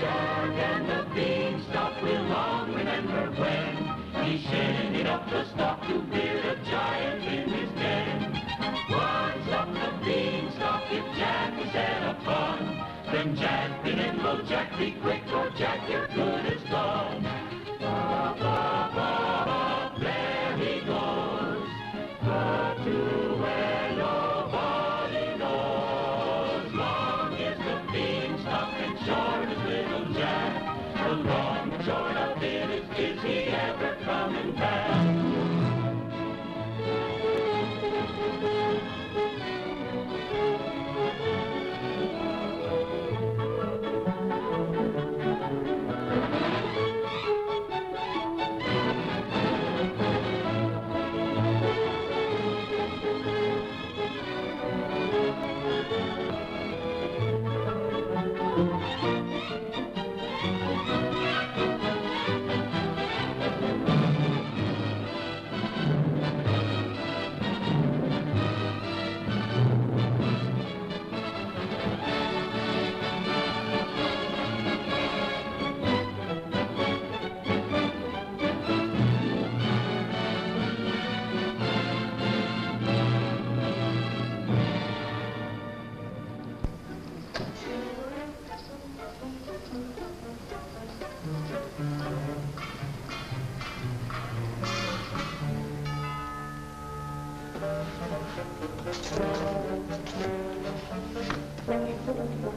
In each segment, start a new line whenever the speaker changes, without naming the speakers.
Jack and the Beanstalk will long remember when he shinned up the stalk to beard a giant in his den. Once up the Beanstalk, if Jack is set upon, then Jack and lo Jack, be quick, or Jack, your good is gone. Ba, ba, ba, ba, there he goes, but to where nobody knows. Long is the Beanstalk and short is little Jack. The long and short of it is he ever coming back?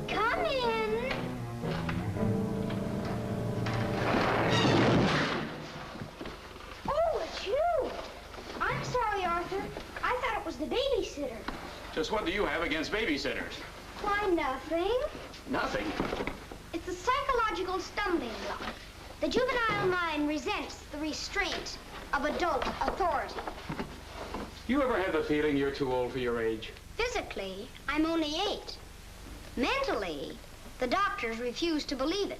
Come in. Oh, it's you. I'm sorry, Arthur. I thought it was the babysitter.
Just what do you have against babysitters?
Why, nothing.
Nothing.
It's a psychological stumbling block. The juvenile mind resents the restraint of adult authority.
You ever have the feeling you're too old for your age?
Physically, I'm only 8. Mentally, the doctors refuse to believe it.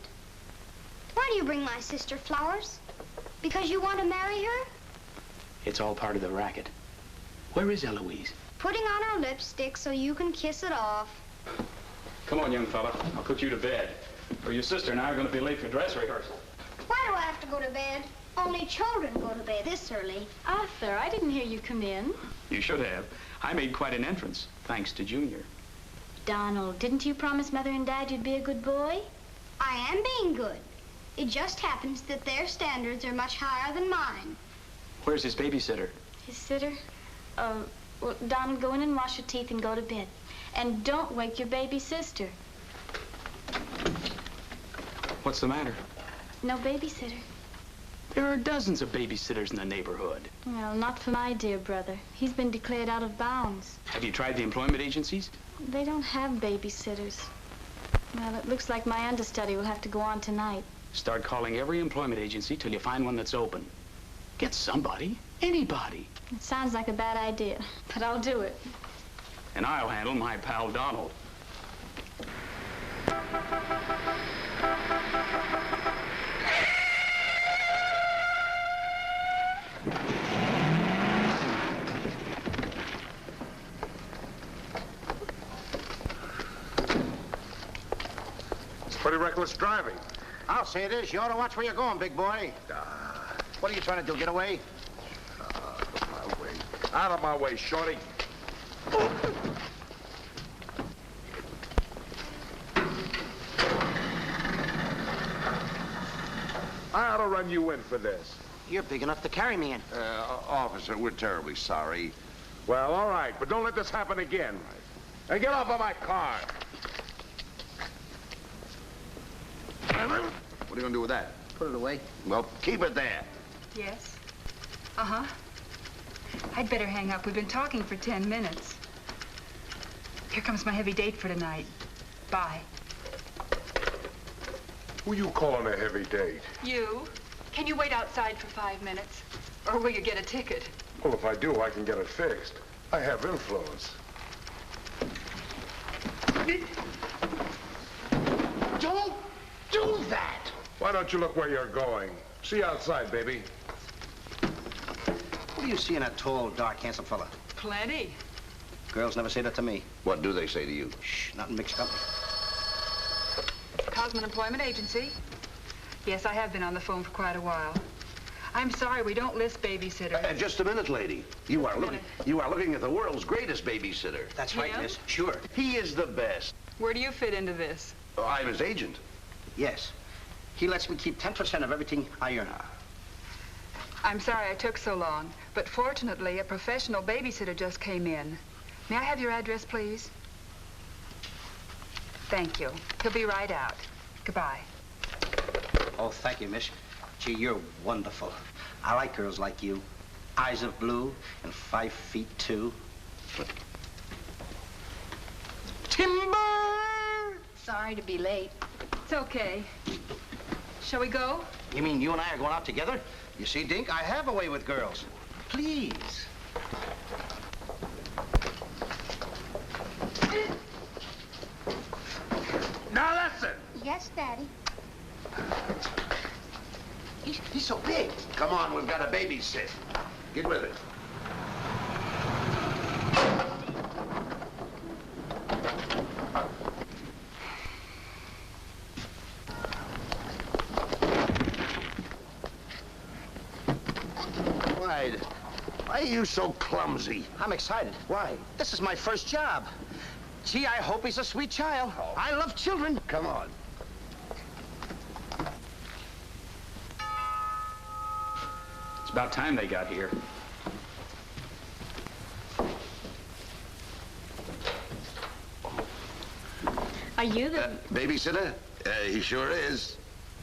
Why do you bring my sister flowers? Because you want to marry her?
It's all part of the racket. Where is Eloise?
Putting on her lipstick so you can kiss it off.
Come on, young fella. I'll put you to bed. Or your sister and I are going to be late for dress rehearsal.
Why do I have to go to bed? Only children go to bed this early.
Arthur, I didn't hear you come in.
You should have. I made quite an entrance, thanks to Junior.
Donald, didn't you promise Mother and Dad you'd be a good boy?
I am being good. It just happens that their standards are much higher than mine.
Where's his babysitter?
His sitter? Well, Donald, go in and wash your teeth and go to bed. And don't wake your baby sister.
What's the matter?
No babysitter.
There are dozens of babysitters in the neighborhood.
Well, not for my dear brother. He's been declared out of bounds.
Have you tried the employment agencies?
They don't have babysitters. Well, it looks like my understudy will have to go on tonight.
Start calling every employment agency till you find one that's open. Get somebody, anybody.
It sounds like a bad idea, but I'll do it.
And I'll handle my pal Donald.
Pretty reckless driving.
I'll say it is. You ought to watch where you're going, big boy. What are you trying to do, get away?
Out of my way. Out of my way, shorty. I ought to run you in for this.
You're big enough to carry me in.
Officer, we're terribly sorry. Well, all right, but don't let this happen again. And get off of my car.
What are you going to do with that? Put it away. Well, keep it there.
Yes? Uh-huh. I'd better hang up. We've been talking for 10 minutes. Here comes my heavy date for tonight. Bye.
Who you calling a heavy date?
You? Can you wait outside for 5 minutes? Or will you get a ticket?
Well, if I do, I can get it fixed. I have influence.
Don't do that!
Why don't you look where you're going? See you outside, baby.
What do you see in a tall, dark, handsome fella?
Plenty.
Girls never say that to me.
What do they say to you?
Shh, not in mixed company.
Cosman Employment Agency. Yes, I have been on the phone for quite a while. I'm sorry, we don't list babysitters.
Just a minute, lady. You are looking at the world's greatest babysitter.
That's right,
Yeah?
miss. Sure.
He is the best.
Where do you fit into this?
Oh, I'm his agent.
Yes. He lets me keep 10% of everything I earn.
I'm sorry I took so long, but fortunately, a professional babysitter just came in. May I have your address, please? Thank you. He'll be right out. Goodbye.
Oh, thank you, miss. Gee, you're wonderful. I like girls like you. Eyes of blue and 5'2". Timber!
Sorry to be late.
It's okay. Shall we go?
You mean you and I are going out together? You see, Dink, I have a way with girls. Please.
Now listen.
Yes, Daddy.
He's so big.
Come on, we've got to babysit. Get with it. Why are you so clumsy?
I'm excited. Why? This is my first job. Gee, I hope he's a sweet child.
Oh.
I love children.
Come on.
It's about time they got here.
Are you the...
Babysitter? He sure is.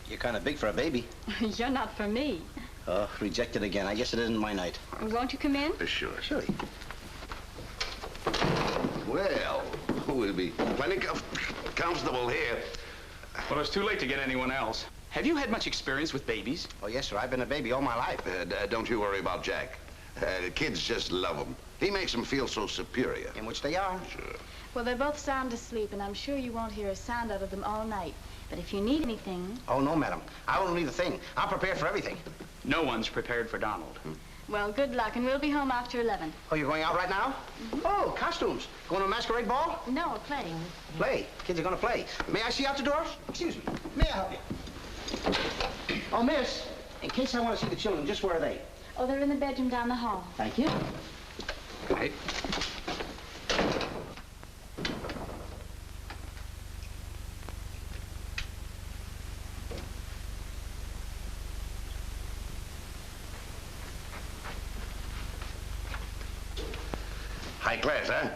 You're kind of big for a baby.
You're not for me.
Oh, rejected again. I guess it isn't my night.
Won't you come in?
Sure.
Sure.
Well, we'll be plenty comfortable here.
Well, it's too late to get anyone else. Have you had much experience with babies?
Oh, yes, sir. I've been a baby all my life.
Don't you worry about Jack. The kids just love him. He makes them feel so superior.
In which they are.
Sure.
Well, they're both sound asleep, and I'm sure you won't hear a sound out of them all night. But if you need anything...
Oh, no, madam. I won't need a thing. I'm prepared for everything.
No one's prepared for Donald.
Well, good luck, and we'll be home after 11.
Oh, you're going out right now? Oh, costumes. Going to a masquerade ball?
No, playing.
Play. Kids are going to play. May I see out the doors? Excuse me. May I help you? Oh, miss, in case I want to see the children, just where are they?
Oh, they're in the bedroom down the hall.
Thank you.
Right.
High class, huh?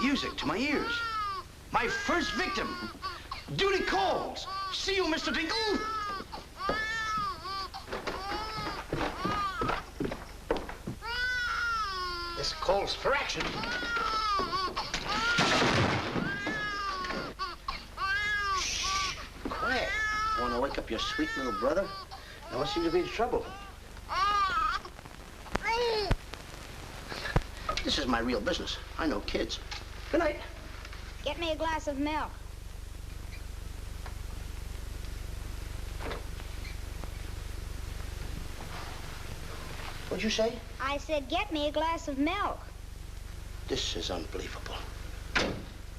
Music to my ears. My first victim. Duty calls. See you, Mr. Dinkle. This calls for action. Shh. Quiet. Want to wake up your sweet little brother? No one seems to be in trouble. This is my real business. I know kids. Good night.
Get me a glass of milk.
What'd you say?
I said, get me a glass of milk.
This is unbelievable.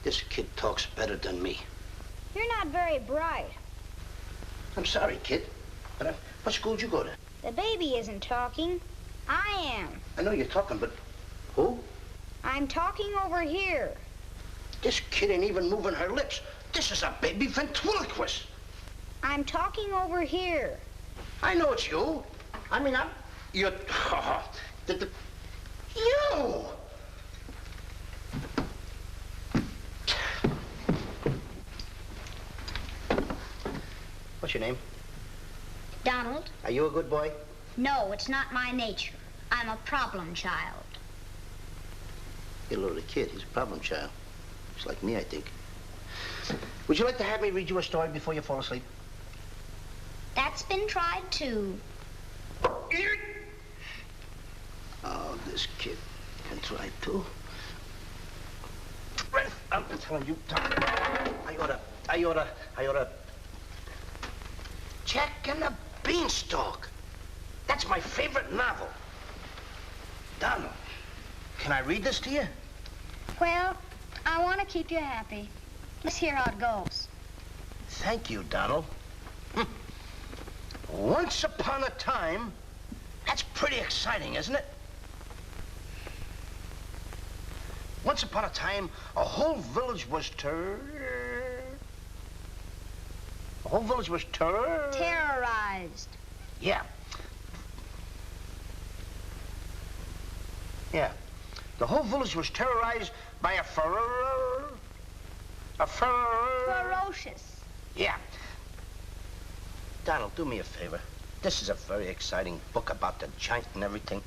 This kid talks better than me.
You're not very bright.
I'm sorry, kid. But what school did you go to?
The baby isn't talking. I am.
I know you're talking, but who?
I'm talking over here.
This kid ain't even moving her lips. This is a baby ventriloquist.
I'm talking over here.
I know it's you. I mean, you're... You! What's your name?
Donald?
Are you a good boy?
No, it's not my nature. I'm a problem child.
You're a little kid. He's a problem child. He's like me, I think. Would you like to have me read you a story before you fall asleep?
That's been tried, too.
Oh, this kid can try too. I'm telling you, Tom, I oughta. Jack and the Beanstalk. That's my favorite novel. Can I read this to you?
Well, I want to keep you happy. Let's hear how it goes.
Thank you, Donald. Once upon a time, that's pretty exciting, isn't it? Once upon a time, a whole village was
Terrorized.
Yeah. Yeah. The whole village was terrorized by a
Ferocious.
Yeah. Donald, do me a favor. This is a very exciting book about the giant and everything.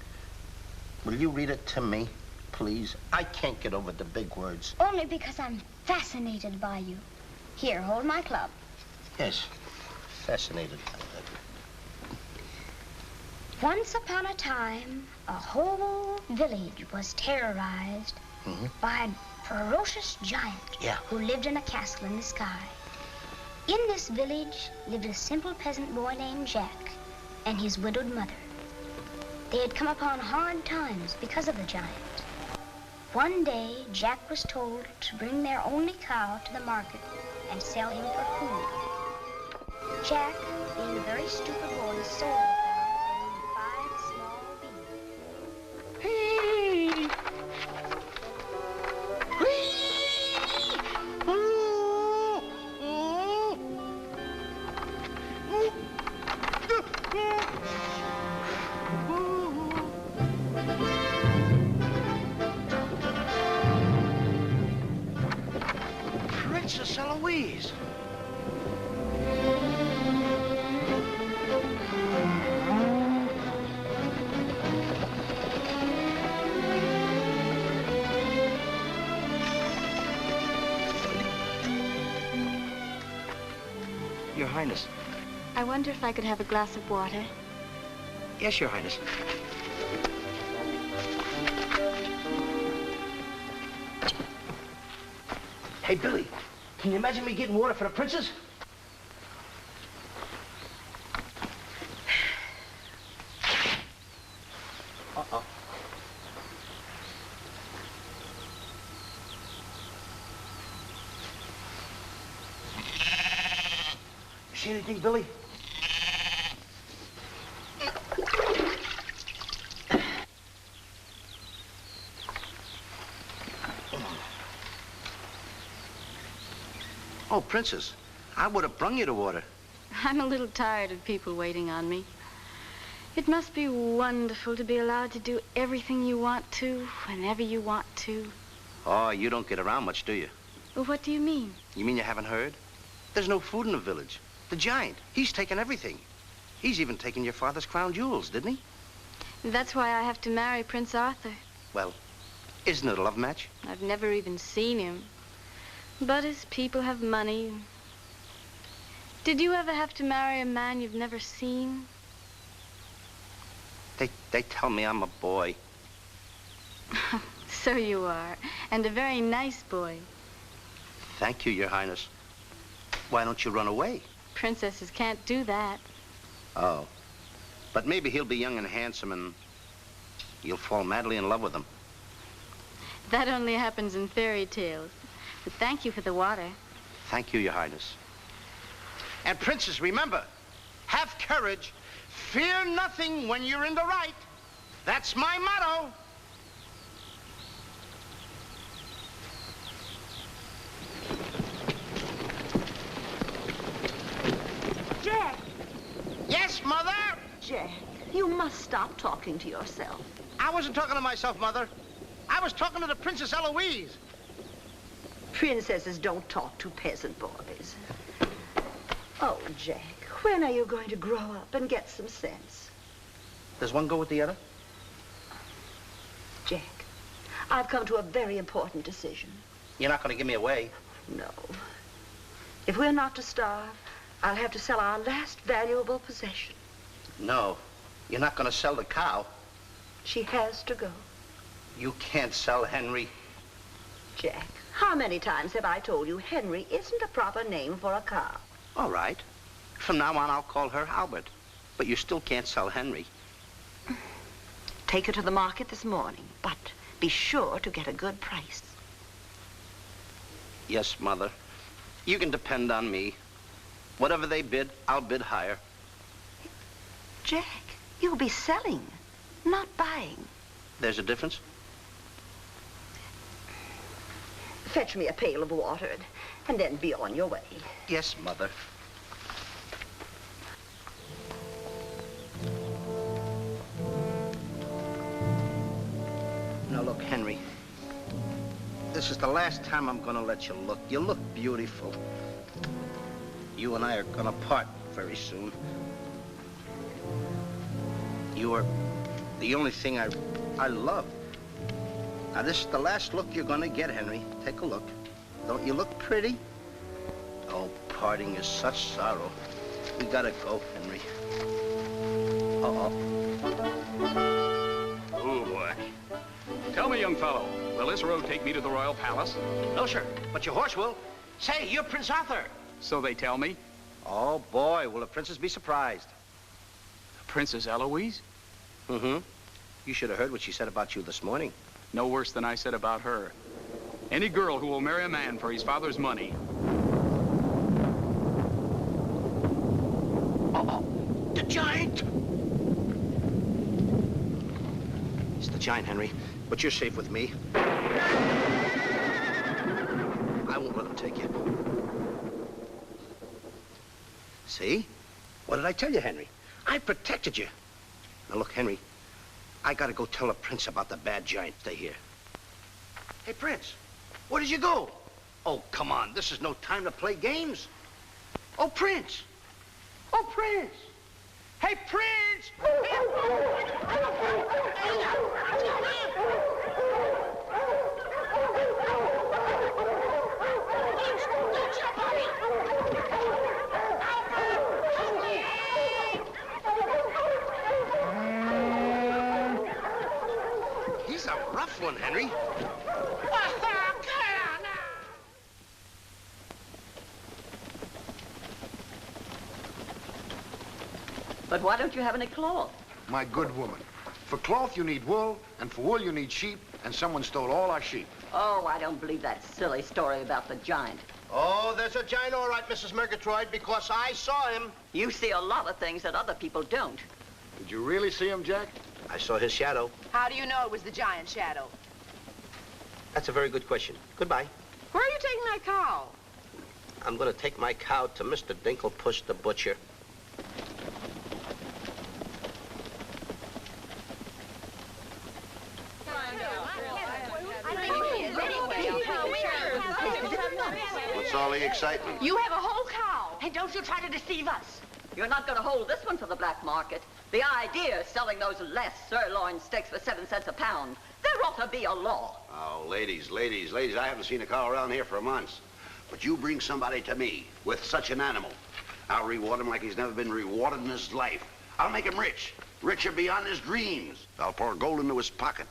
Will you read it to me, please? I can't get over the big words.
Only because I'm fascinated by you. Here, hold my club.
Yes, fascinated.
Once upon a time, a whole village was terrorized by a ferocious giant who lived in a castle in the sky. In this village lived a simple peasant boy named Jack and his widowed mother. They had come upon hard times because of the giant. One day, Jack was told to bring their only cow to the market and sell him for food. Jack, being a very stupid boy, sold the cow for only 5 small beans.
Princess Eloise. Your Highness.
I wonder if I could have a glass of water.
Yes, Your Highness. Hey, Billy, can you imagine me getting water for the princess? Uh-oh. You see anything, Billy? Oh, Princess, I would have brung you the water.
I'm a little tired of people waiting on me. It must be wonderful to be allowed to do everything you want to, whenever you want to.
Oh, you don't get around much, do you?
Well, what do you mean?
You mean you haven't heard? There's no food in the village. The giant, he's taken everything. He's even taken your father's crown jewels, didn't he?
That's why I have to marry Prince Arthur.
Well, isn't it a love match?
I've never even seen him. But his people have money. Did you ever have to marry a man you've never seen?
They tell me I'm a boy.
So you are, and a very nice boy.
Thank you, Your Highness. Why don't you run away?
Princesses can't do that.
Oh. But maybe he'll be young and handsome and you'll fall madly in love with him.
That only happens in fairy tales. But thank you for the water.
Thank you, Your Highness. And Princess, remember, have courage. Fear nothing when you're in the right. That's my motto.
Jack!
Yes, Mother?
Jack, you must stop talking to yourself.
I wasn't talking to myself, Mother. I was talking to the Princess Eloise.
Princesses don't talk to peasant boys. Oh, Jack, when are you going to grow up and get some sense?
Does one go with the other?
Jack, I've come to a very important decision.
You're not going to give me away.
No. If we're not to starve, I'll have to sell our last valuable possession.
No, you're not going to sell the cow.
She has to go.
You can't sell Henry.
Jack, how many times have I told you Henry isn't a proper name for a cow?
All right. From now on, I'll call her Albert. But you still can't sell Henry.
Take her to the market this morning, but be sure to get a good price.
Yes, Mother. You can depend on me. Whatever they bid, I'll bid higher.
Jack, you'll be selling, not buying.
There's a difference?
Fetch me a pail of water and then be on your way.
Yes, Mother. Now, look, Henry. This is the last time I'm gonna let you look. You look beautiful. You and I are gonna part very soon. You are the only thing I love. Now, this is the last look you're gonna get, Henry. Take a look. Don't you look pretty? Oh, parting is such sorrow. We gotta go, Henry. Uh-oh.
Oh, boy. Tell me, young fellow, will this road take me to the royal palace?
No, sir, but your horse will. Say, you're Prince Arthur.
So they tell me.
Oh, boy, will the princess be surprised.
Princess Eloise?
Mm-hmm. You should have heard what she said about you this morning.
No worse than I said about her. Any girl who will marry a man for his father's money.
Uh-oh, the giant! It's the giant, Henry, but you're safe with me. I won't let him take you. See? What did I tell you, Henry? I protected you. Now, look, Henry, I gotta go tell the prince about the bad giant. Stay here. Hey, Prince, where did you go? Oh, come on, this is no time to play games. Oh, Prince! Oh, Prince! Hey, Prince! He's a rough one, Henry.
But why don't you have any cloth?
My good woman, for cloth you need wool, and for wool you need sheep, and someone stole all our sheep.
Oh, I don't believe that silly story about the giant.
Oh, there's a giant, all right, Mrs. Murgatroyd, because I saw him.
You see a lot of things that other people don't.
Did you really see him, Jack?
I saw his shadow.
How do you know it was the giant shadow?
That's a very good question. Goodbye.
Where are you taking that cow?
I'm going to take my cow to Mr. Dinklepush the butcher.
What's all the excitement?
You have a whole cow.
Hey, don't you try to deceive us. You're not going to hold this one for the black market. The idea is selling those less sirloin steaks for 7 cents a pound. There ought to be a law.
Oh, ladies, I haven't seen a cow around here for months. But you bring somebody to me with such an animal, I'll reward him like he's never been rewarded in his life. I'll make him rich, richer beyond his dreams. I'll pour gold into his pocket.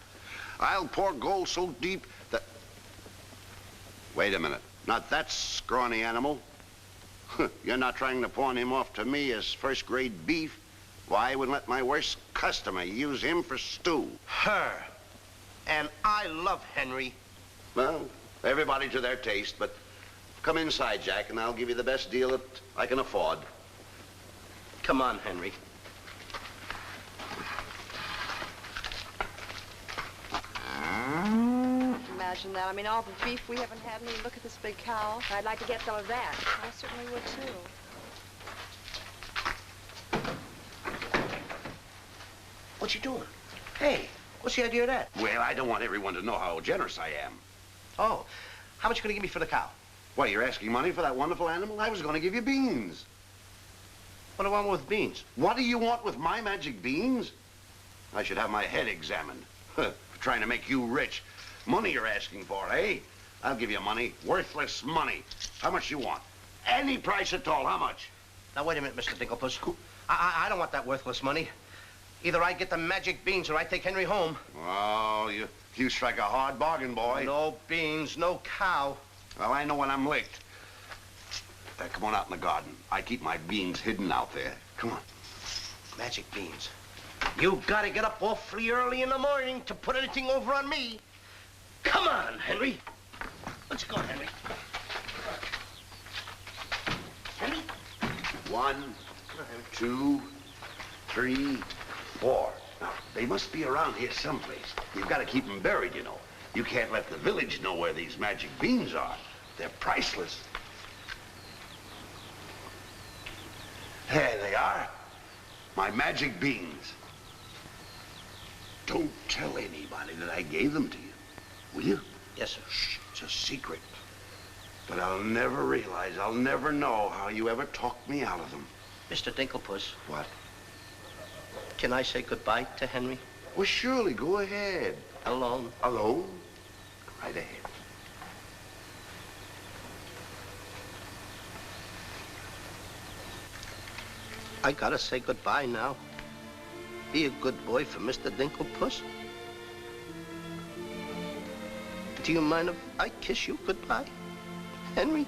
I'll pour gold so deep that... Wait a minute, not that scrawny animal. You're not trying to pawn him off to me as first-grade beef? Why, I wouldn't let my worst customer use him for stew.
Her. And I love Henry.
Well, everybody to their taste, but come inside, Jack, and I'll give you the best deal that I can afford.
Come on, Henry.
Imagine that. I mean, all the beef we haven't had. I mean, look at this big cow. I'd like to get some of that. I certainly would, too.
What you doing? Hey, what's the idea of that?
Well, I don't want everyone to know how generous I am.
Oh, how much you gonna give me for the cow?
Why, you're asking money for that wonderful animal? I was going to give you beans.
What do I want with beans?
What do you want with my magic beans? I should have my head examined. For trying to make you rich. Money you're asking for, eh? I'll give you money. Worthless money. How much you want? Any price at all. How much?
Now, wait a minute, Mr. Dinklepuss. I don't want that worthless money. Either I get the magic beans or I take Henry home.
Oh, you strike a hard bargain, boy.
No beans, no cow.
Well, I know when I'm licked. Come on out in the garden. I keep my beans hidden out there. Come on.
Magic beans. You gotta get up awfully early in the morning to put anything over on me. Come on, Henry. Let's go, Henry. Henry?
1, 2, 3, 4. Now, they must be around here someplace. You've got to keep them buried, you know. You can't let the village know where these magic beans are. They're priceless. There they are. My magic beans. Don't tell anybody that I gave them to you. Will you?
Yes, sir.
Shh, it's a secret. But I'll never realize, I'll never know how you ever talked me out of them.
Mr. Dinklepuss.
What?
Can I say goodbye to Henry?
Well, surely, go ahead.
Alone?
Alone? Go right ahead.
I gotta say goodbye now. Be a good boy for Mr. Dinklepuss. Do you mind if I kiss you goodbye, Henry?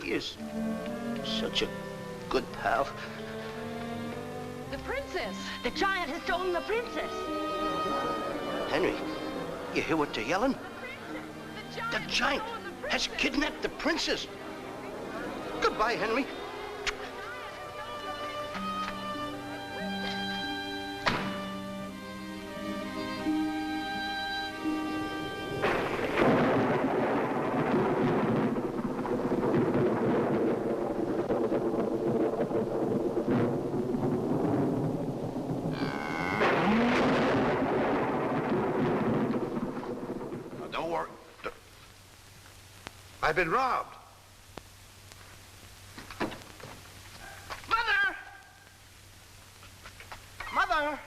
You're such a good pal.
The princess! The giant has stolen the princess!
Henry, you hear what they're yelling? The giant has kidnapped the princess. Goodbye, Henry.
I've been robbed.
Mother! Mother!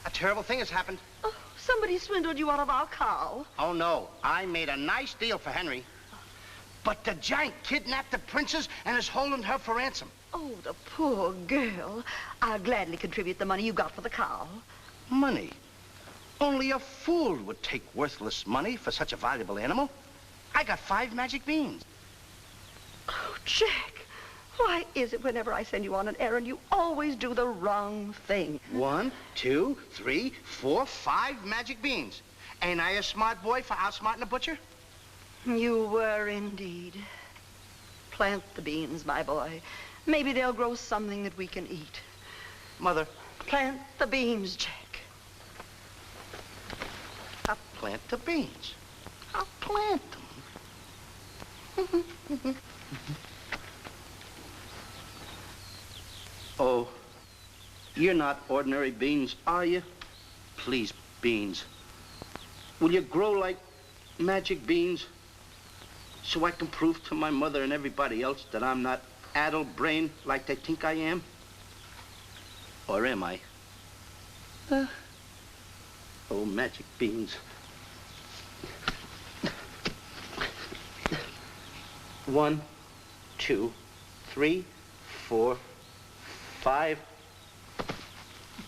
A terrible thing has happened.
Oh, somebody swindled you out of our cow.
Oh, no. I made a nice deal for Henry. But the giant kidnapped the princess and is holding her for ransom.
Oh, the poor girl. I'll gladly contribute the money you got for the cow.
Money? Only a fool would take worthless money for such a valuable animal. I got 5 magic beans.
Oh, Jack, why is it whenever I send you on an errand, you always do the wrong thing?
1, 2, 3, 4, 5 magic beans. Ain't I a smart boy for outsmarting a butcher?
You were indeed. Plant the beans, my boy. Maybe they'll grow something that we can eat.
Mother.
Plant the beans, Jack.
I'll plant the beans. I'll plant them. Oh, you're not ordinary beans, are you? Please, beans. Will you grow like magic beans so I can prove to my mother and everybody else that I'm not addle-brained like they think I am? Or am I? Oh, magic beans. 1, 2, 3, 4, 5.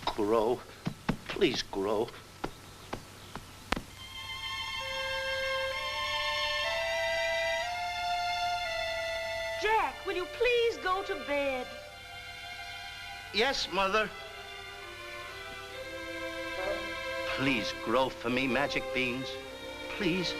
Grow. Please grow.
Jack, will you please go to bed?
Yes, Mother. Please grow for me, magic beans. Please.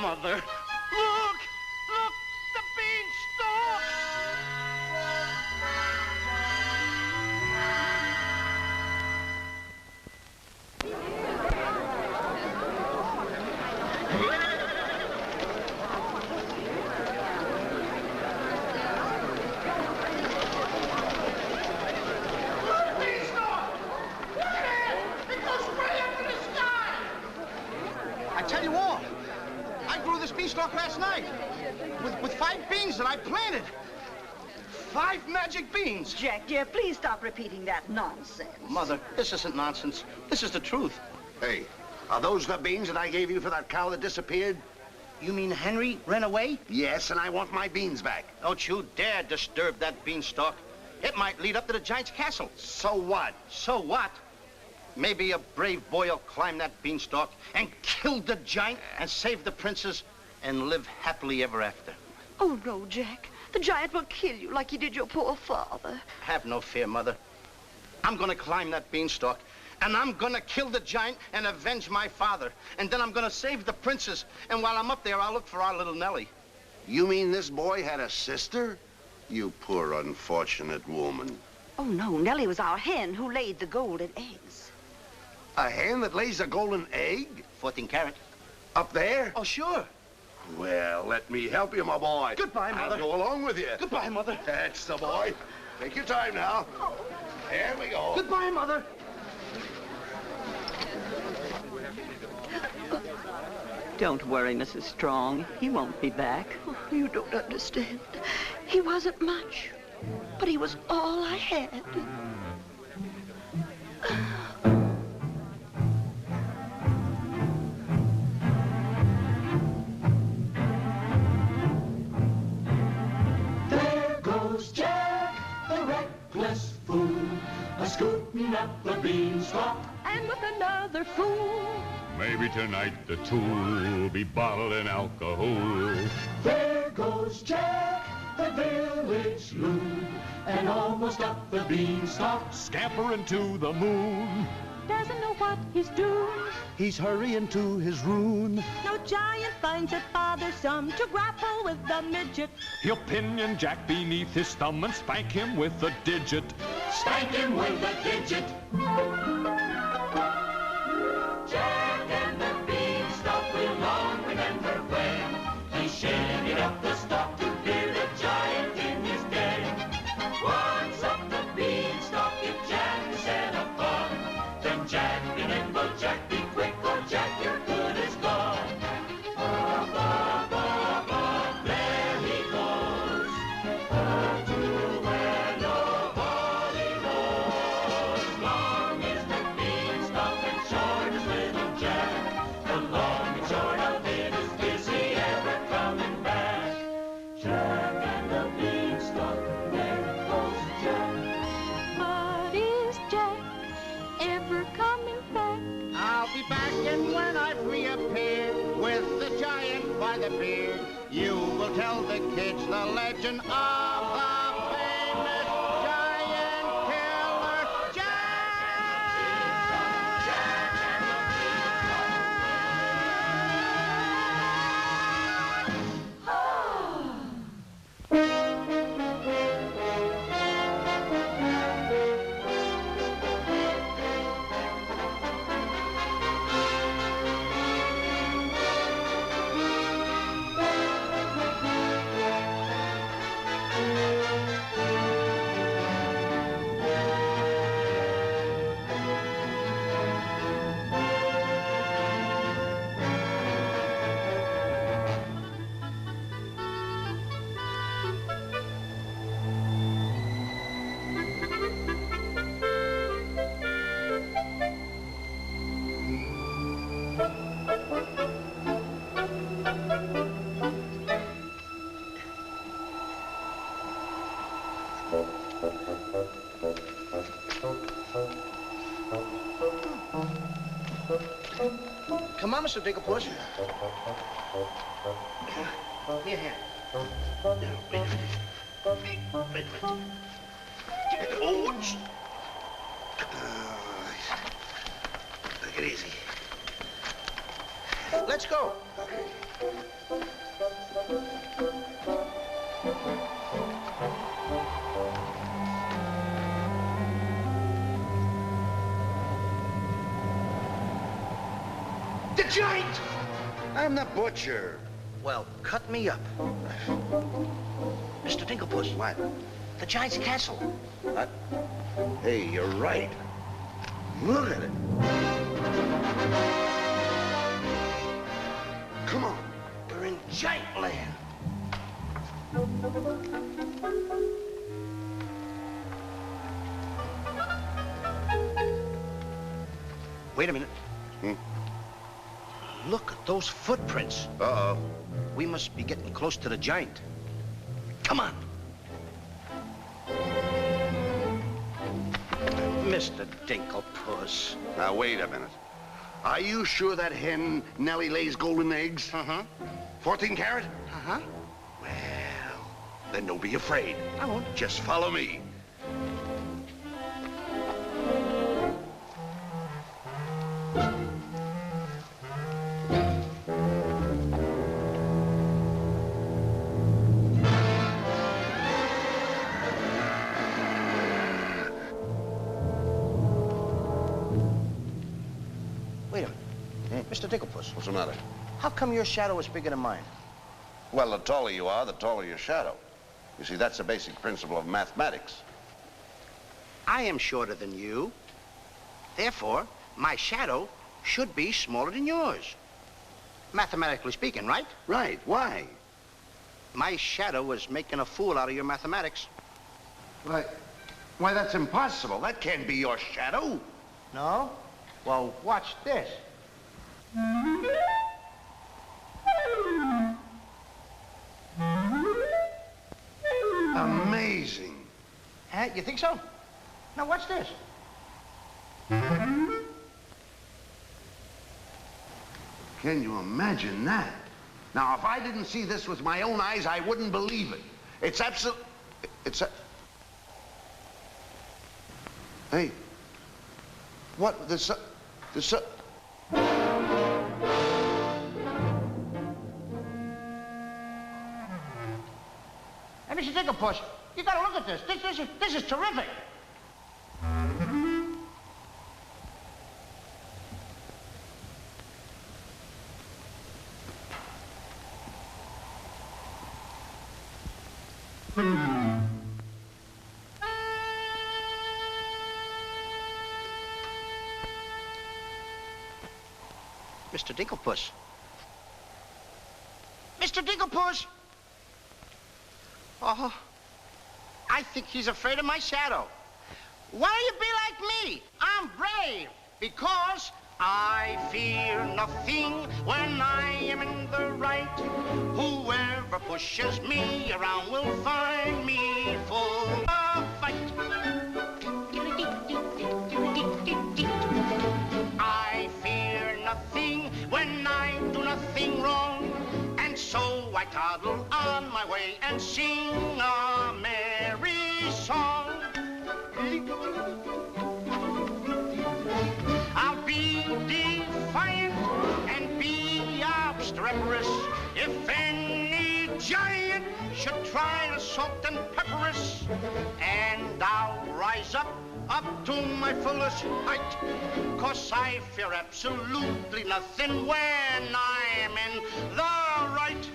Mother, look, the beanstalk! last night with 5 beans that I planted. 5 magic beans.
Jack, dear, please stop repeating that nonsense.
Mother, this isn't nonsense. This is the truth.
Hey, are those the beans that I gave you for that cow that disappeared?
You mean Henry ran away?
Yes, and I want my beans back.
Don't you dare disturb that beanstalk. It might lead up to the giant's castle.
So what?
So what? Maybe a brave boy will climb that beanstalk and kill the giant and save the princess and live happily ever after.
Oh, no, Jack. The giant will kill you like he did your poor father.
Have no fear, Mother. I'm gonna climb that beanstalk, and I'm gonna kill the giant and avenge my father. And then I'm gonna save the princess, and while I'm up there, I'll look for our little Nellie.
You mean this boy had a sister? You poor unfortunate woman.
Oh, no, Nellie was our hen who laid the golden eggs.
A hen that lays a golden egg?
14 carat.
Up there?
Oh, sure.
Well, let me help you, my boy.
Goodbye, Mother.
I'll go along with you.
Goodbye, Mother.
That's the boy. Take your time now. There we go.
Goodbye, Mother.
Don't worry, Mrs. Strong. He won't be back. Oh, you don't understand. He wasn't much, but he was all I had.
There goes Jack, the reckless fool, a-scooting up the beanstalk.
And with another fool.
Maybe tonight the two'll be bottling alcohol.
There goes Jack, the village loon, and almost up the beanstalk.
Scampering to the moon.
Doesn't know what he's doing.
He's hurrying to his ruin.
No giant finds it bothersome to grapple with the midget.
He'll pinion Jack beneath his thumb and spank him with a digit.
Spank him with a digit. Jack and the beanstalk will long remember when he shinned up the stalk to beard a giant in his den. Once up the beanstalk, if Jack set a fun, then Jack be nimble, Jack be quick, or Jack your good is gone. Up, up, up, up, there he goes, up to where nobody knows. Long is the beanstalk and short is little Jack. The long and short of it is he ever coming back? Jack and the beanstalk, there goes Jack.
But is Jack ever coming back?
I'll be back, and when I've reappeared with the giant by the beard, you will tell the kids the legend of the famous giant killer, Come on, Mr. Dinklepuss. Here, hand. Wait a minute. Oh,
Take it easy.
let's go.
The giant! I'm the butcher.
Well, cut me up. Mr. Dinklepuss.
What?
The giant's castle.
What? Hey, you're right. Look at it. Come on.
We're in giant land. plan. Wait a minute. Look at those footprints.
Uh-oh.
We must be getting close to the giant. Come on. Mr. Dinklepuss.
Now, wait a minute. Are you sure that hen Nellie lays golden eggs?
Uh-huh.
14 carat?
Uh-huh.
Well, then don't be afraid.
I won't.
Just follow me.
Wait a minute. Mr. Dinklepuss.
What's the matter?
How come your shadow is bigger than mine?
Well, the taller you are, the taller your shadow. You see, that's a basic principle of mathematics.
I am shorter than you. Therefore, my shadow should be smaller than yours. Mathematically speaking, right?
Right. Why?
My shadow was making a fool out of your mathematics.
Why, that's impossible. That can't be your shadow.
No? Well, watch this.
Amazing.
Huh? You think so? Now, watch this.
Can you imagine that? Now, if I didn't see this with my own eyes, I wouldn't believe it. It's absolute... Hey. What? Hey,
Mr. Dinklepuss, you gotta look at this. This is terrific. Mr. Dinklepuss. Mr. Dinklepuss! Oh, I think he's afraid of my shadow. Why don't you be like me? I'm brave because I fear nothing when I am in the right. Whoever pushes me around will find me full of fight. I fear nothing when I do nothing wrong. And so I toddle on my way and sing a merry song. I'll be defiant and be obstreperous if any giant should try to salt and pepper us. And I'll rise up to my fullest height, 'cause I fear absolutely nothing when I am in the right.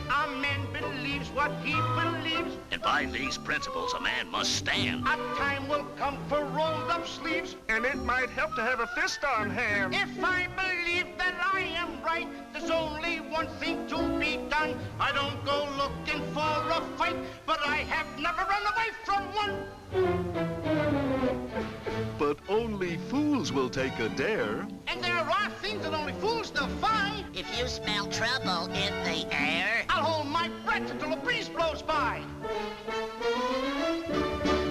A man believes what he believes,
and by these principles a man must stand.
A time will come for rolled up sleeves,
and it might help to have a fist on hand.
If I believe that I am right, there's only one thing to be done. I don't go looking for a fight, but I have never run away from one.
But only fools will take a dare.
And there are things that only fools defy.
If you smell trouble in the air,
I'll hold my breath until a breeze blows by.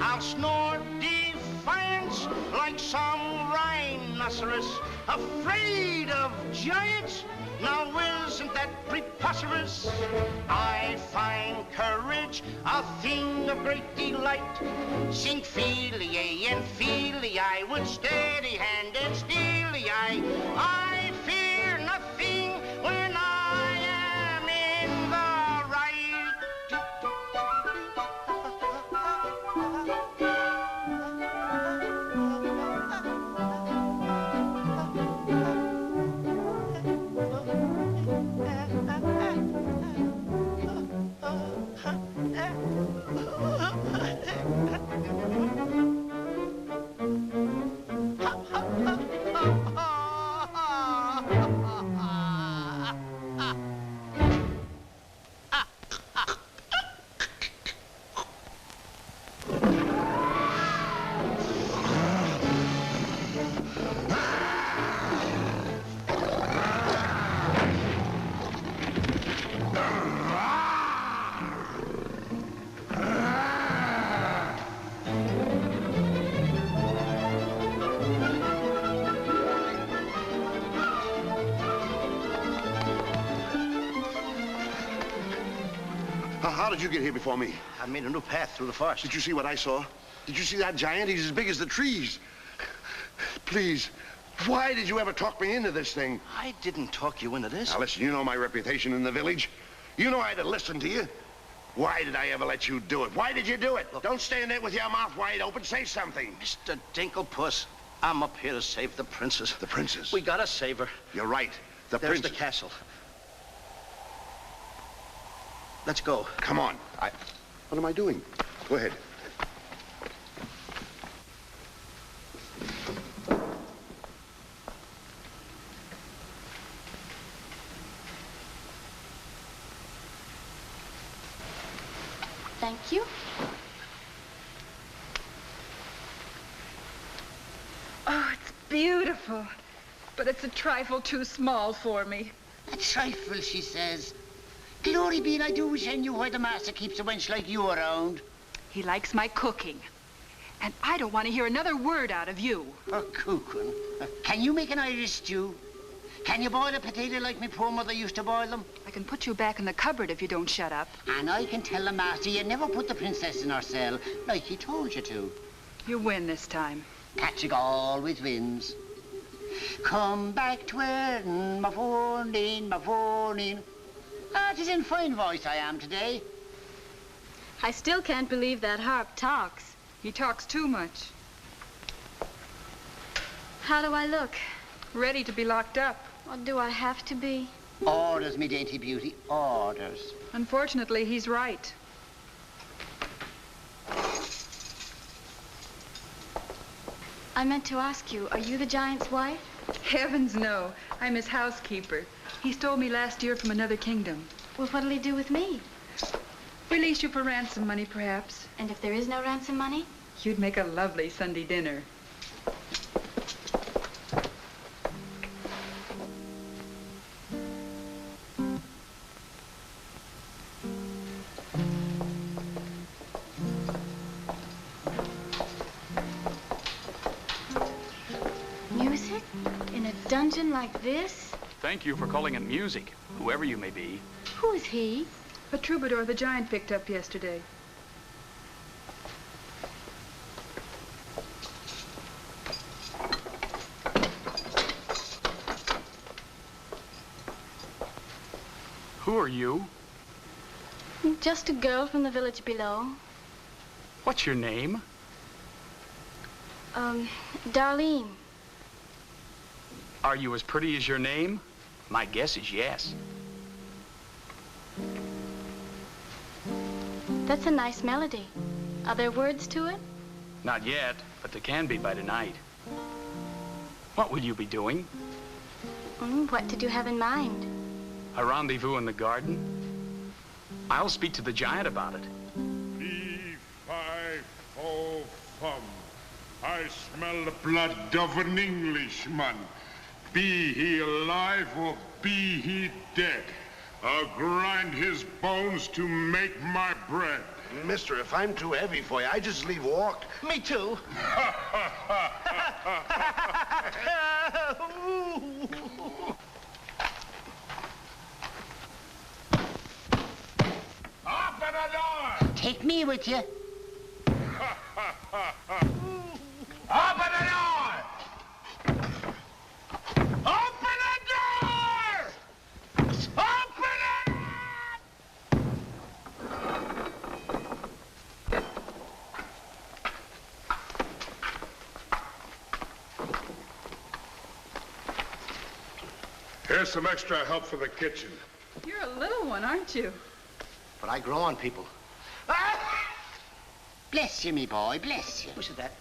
I'll snore defiance like some rhinoceros, afraid of giants. Now isn't that preposterous? I find courage a thing of great delight. Sing Feely and Feely, I with steady hand and steely eye. I fear nothing when I am in the right.
How did you get here before me?
I made a new path through the forest.
Did you see what I saw? Did you see that giant? He's as big as the trees. Please, why did you ever talk me into this thing?
I didn't talk you into this.
Now, listen, you know my reputation in the village. You know I'd have listened to you. Why did I ever let you do it? Why did you do it? Look, don't stand there with your mouth wide open. Say something.
Mr. Dinklepuss, I'm up here to save the princess.
The princess?
We gotta save her.
You're right.
There's
princess.
the castle. Let's go.
Come on. What am I doing? Go ahead.
Thank you.
Oh, it's beautiful. But it's a trifle too small for me.
A trifle, she says. Glory be, and I do wish I knew why the master keeps a wench like you around.
He likes my cooking. And I don't want to hear another word out of you.
Oh, cooking. Can you make an Irish stew? Can you boil a potato like my poor mother used to boil them?
I can put you back in the cupboard if you don't shut up.
And I can tell the master you never put the princess in her cell like he told you to.
You win this time.
Patrick always wins. Come back to Erin, my phone my phone. Ah, 'tis in fine voice I am today.
I still can't believe that harp talks.
He talks too much.
How do I look?
Ready to be locked up.
Or do I have to be?
Orders, me dainty beauty, orders.
Unfortunately, he's right.
I meant to ask you, are you the giant's wife?
Heavens, no. I'm his housekeeper. He stole me last year from another kingdom.
Well, what'll he do with me?
Release you for ransom money, perhaps.
And if there is no ransom money?
You'd make a lovely Sunday dinner.
Music? In a dungeon like this?
Thank you for calling it music, whoever you may be.
Who is he?
A troubadour the giant picked up yesterday.
Who are you?
Just a girl from the village below.
What's your name?
Darlene.
Are you as pretty as your name? My guess is yes.
That's a nice melody. Are there words to it?
Not yet, but there can be by tonight. What will you be doing?
What did you have in mind?
A rendezvous in the garden? I'll speak to the giant about it.
Fee-fi-fo-fum. I smell the blood of an Englishman. Be he alive or be he dead, I'll grind his bones to make my bread.
Mister, if I'm too heavy for you, I just leave walk.
Me too.
Open the door!
Take me with you.
Open the door! Open the door! Open it! Here's some extra help for the kitchen.
You're a little one, aren't you?
But I grow on people.
Bless you, me boy, bless you.
Who said that?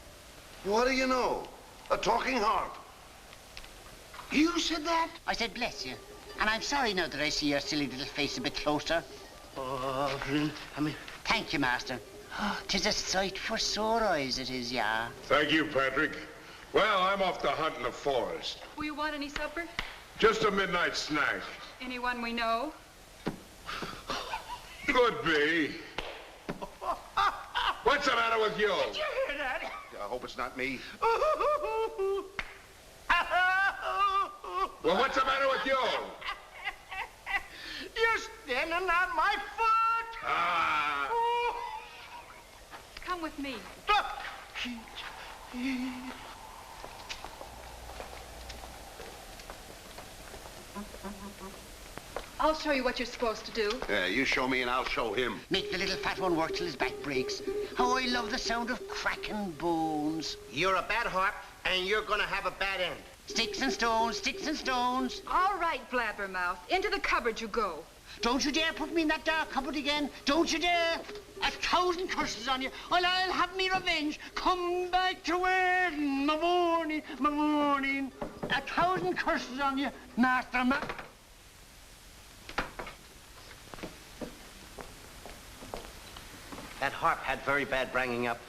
What do you know? A talking harp. You said that?
I said bless you. And I'm sorry now that I see your silly little face a bit closer.
Oh, I mean...
Thank you, master. Oh, 'tis a sight for sore eyes, it is, yeah.
Thank you, Patrick. Well, I'm off to hunt in the forest.
Will you want any supper?
Just a midnight snack.
Anyone we know?
Could be. What's the matter with you?
Did you hear that? I hope it's not me.
Well, what's the matter with you?
You're standing on my foot!
Come with me. I'll show you what you're supposed to do.
Yeah, you show me and I'll show him.
Make the little fat one work till his back breaks. How I love the sound of cracking bones.
You're a bad harp, and you're gonna have a bad end.
Sticks and stones, sticks and stones.
All right, blabbermouth. Into the cupboard you go.
Don't you dare put me in that dark cupboard again. Don't you dare. 1,000 curses on you. Well, I'll have me revenge. Come back to where my morning, my morning. 1,000 curses on you, Master
That harp had very bad bringing up.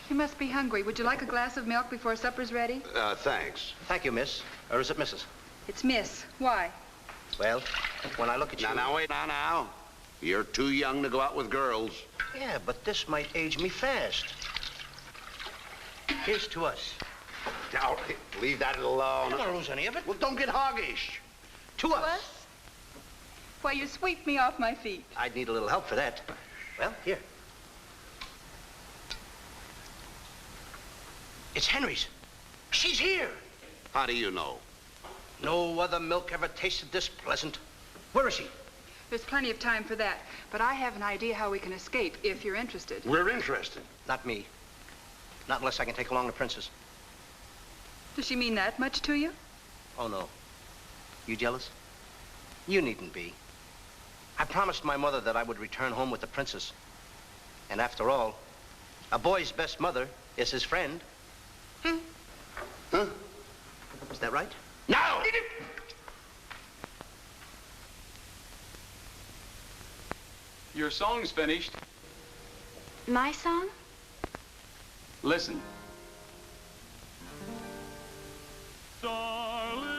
You must be hungry. Would you like a glass of milk before supper's ready?
Thanks.
Thank you, miss. Or is it Mrs.?
It's Miss. Why?
Well, when I look at you...
Now, wait, now. You're too young to go out with girls.
Yeah, but this might age me fast. Here's to us.
Now, leave that alone.
I don't lose any of it.
Well, don't get hoggish.
To us.
Why, you sweep me off my feet.
I'd need a little help for that. Well, here. It's Henry's. She's here.
How do you know?
No other milk ever tasted this pleasant. Where is she?
There's plenty of time for that. But I have an idea how we can escape, if you're interested.
We're interested.
Not me. Not unless I can take along the princess.
Does she mean that much to you?
Oh, no. You jealous? You needn't be. I promised my mother that I would return home with the princess. And after all, a boy's best mother is his friend.
Huh?
Is that right?
No!
Your song's finished.
My song?
Listen.
Darling,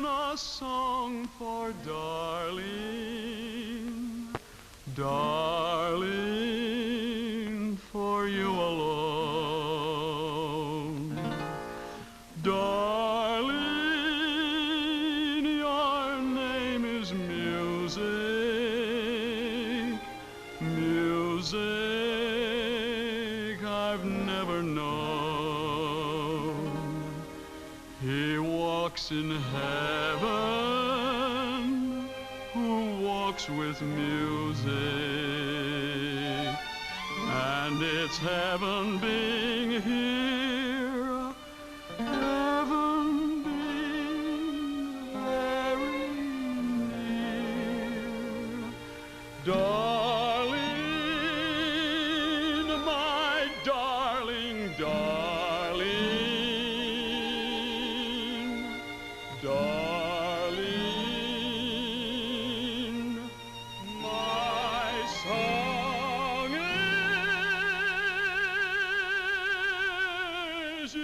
a song for darling, darling, for you alone. Darling, your name is music, music I've never known. He walks in heaven, who walks with music, and it's heaven being here, heaven being very near. Darling, my darling, darling, darling, my song is you.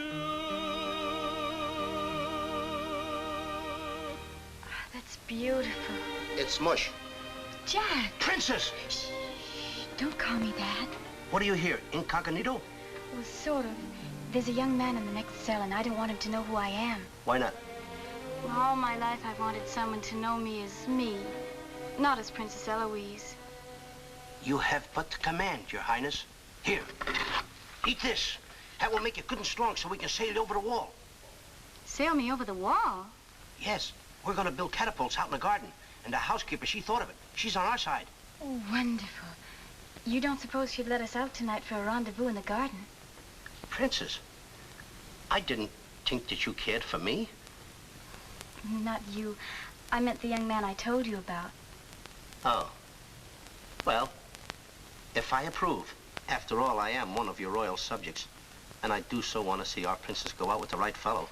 That's beautiful.
It's mush.
Jack.
Princess!
Shh. Don't call me that.
What do you hear? Incognito?
Well, sort of. There's a young man in the next cell, and I don't want him to know who I am.
Why not?
Well, all my life I've wanted someone to know me as me, not as Princess Eloise.
You have but to command, Your Highness. Here, eat this. That will make you good and strong so we can sail you over the wall.
Sail me over the wall?
Yes, we're going to build catapults out in the garden. And the housekeeper, she thought of it. She's on our side.
Oh, wonderful. You don't suppose she'd let us out tonight for a rendezvous in the garden?
Princess, I didn't think that you cared for me.
Not you. I meant the young man I told you about.
Oh. Well, if I approve, after all, I am one of your royal subjects. And I do so want to see our princess go out with the right fellow.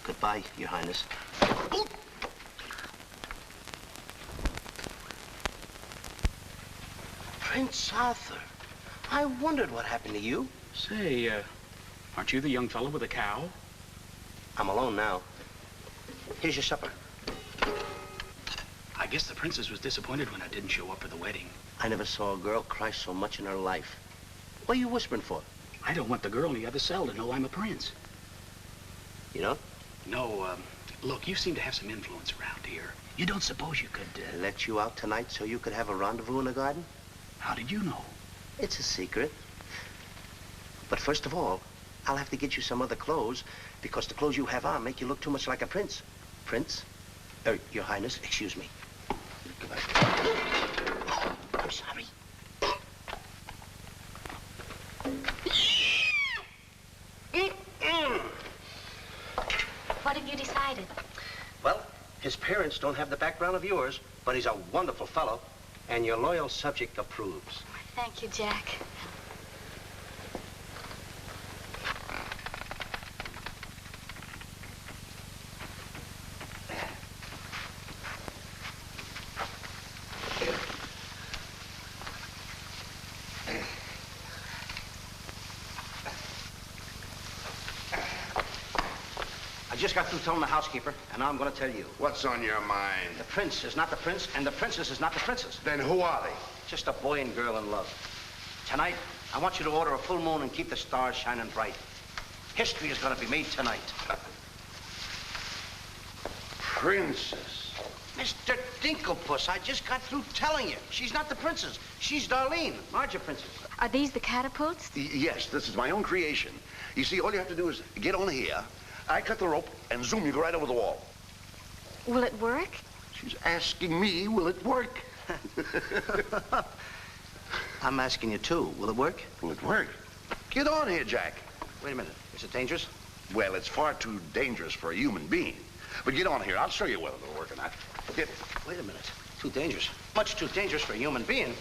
Goodbye, Your Highness. Ooh. Prince Arthur, I wondered what happened to you.
Say, aren't you the young fellow with the cow?
I'm alone now. Here's your supper.
I guess the princess was disappointed when I didn't show up for the wedding.
I never saw a girl cry so much in her life. What are you whispering for?
I don't want the girl in the other cell to know I'm a prince.
You know?
No, Look, you seem to have some influence around here. You don't suppose you could...
Let you out tonight so you could have a rendezvous in the garden?
How did you know?
It's a secret. But first of all, I'll have to get you some other clothes, because the clothes you have on make you look too much like a prince. Prince? Your Highness, excuse me. Oh, I'm sorry.
What have you decided?
Well, his parents don't have the background of yours, but he's a wonderful fellow, and your loyal subject approves.
Thank you, Jack.
I just got through telling the housekeeper, and now I'm going to tell you.
What's on your mind?
The prince is not the prince, and the princess is not the princess.
Then who are they?
Just a boy and girl in love. Tonight, I want you to order a full moon and keep the stars shining bright. History is going to be made tonight.
Princess.
Mr. Dinklepuss, I just got through telling you. She's not the princess. She's Darlene, larger princess.
Are these the catapults?
Yes, this is my own creation. You see, all you have to do is get on here. I cut the rope, and zoom, you go right over the wall.
Will it work?
She's asking me, will it work?
I'm asking you, too. Will it work?
Will it work? Get on here, Jack.
Wait a minute. Is it dangerous?
Well, it's far too dangerous for a human being. But get on here. I'll show you whether it'll work or not. Get.
Wait a minute. Too dangerous. Much too dangerous for a human being.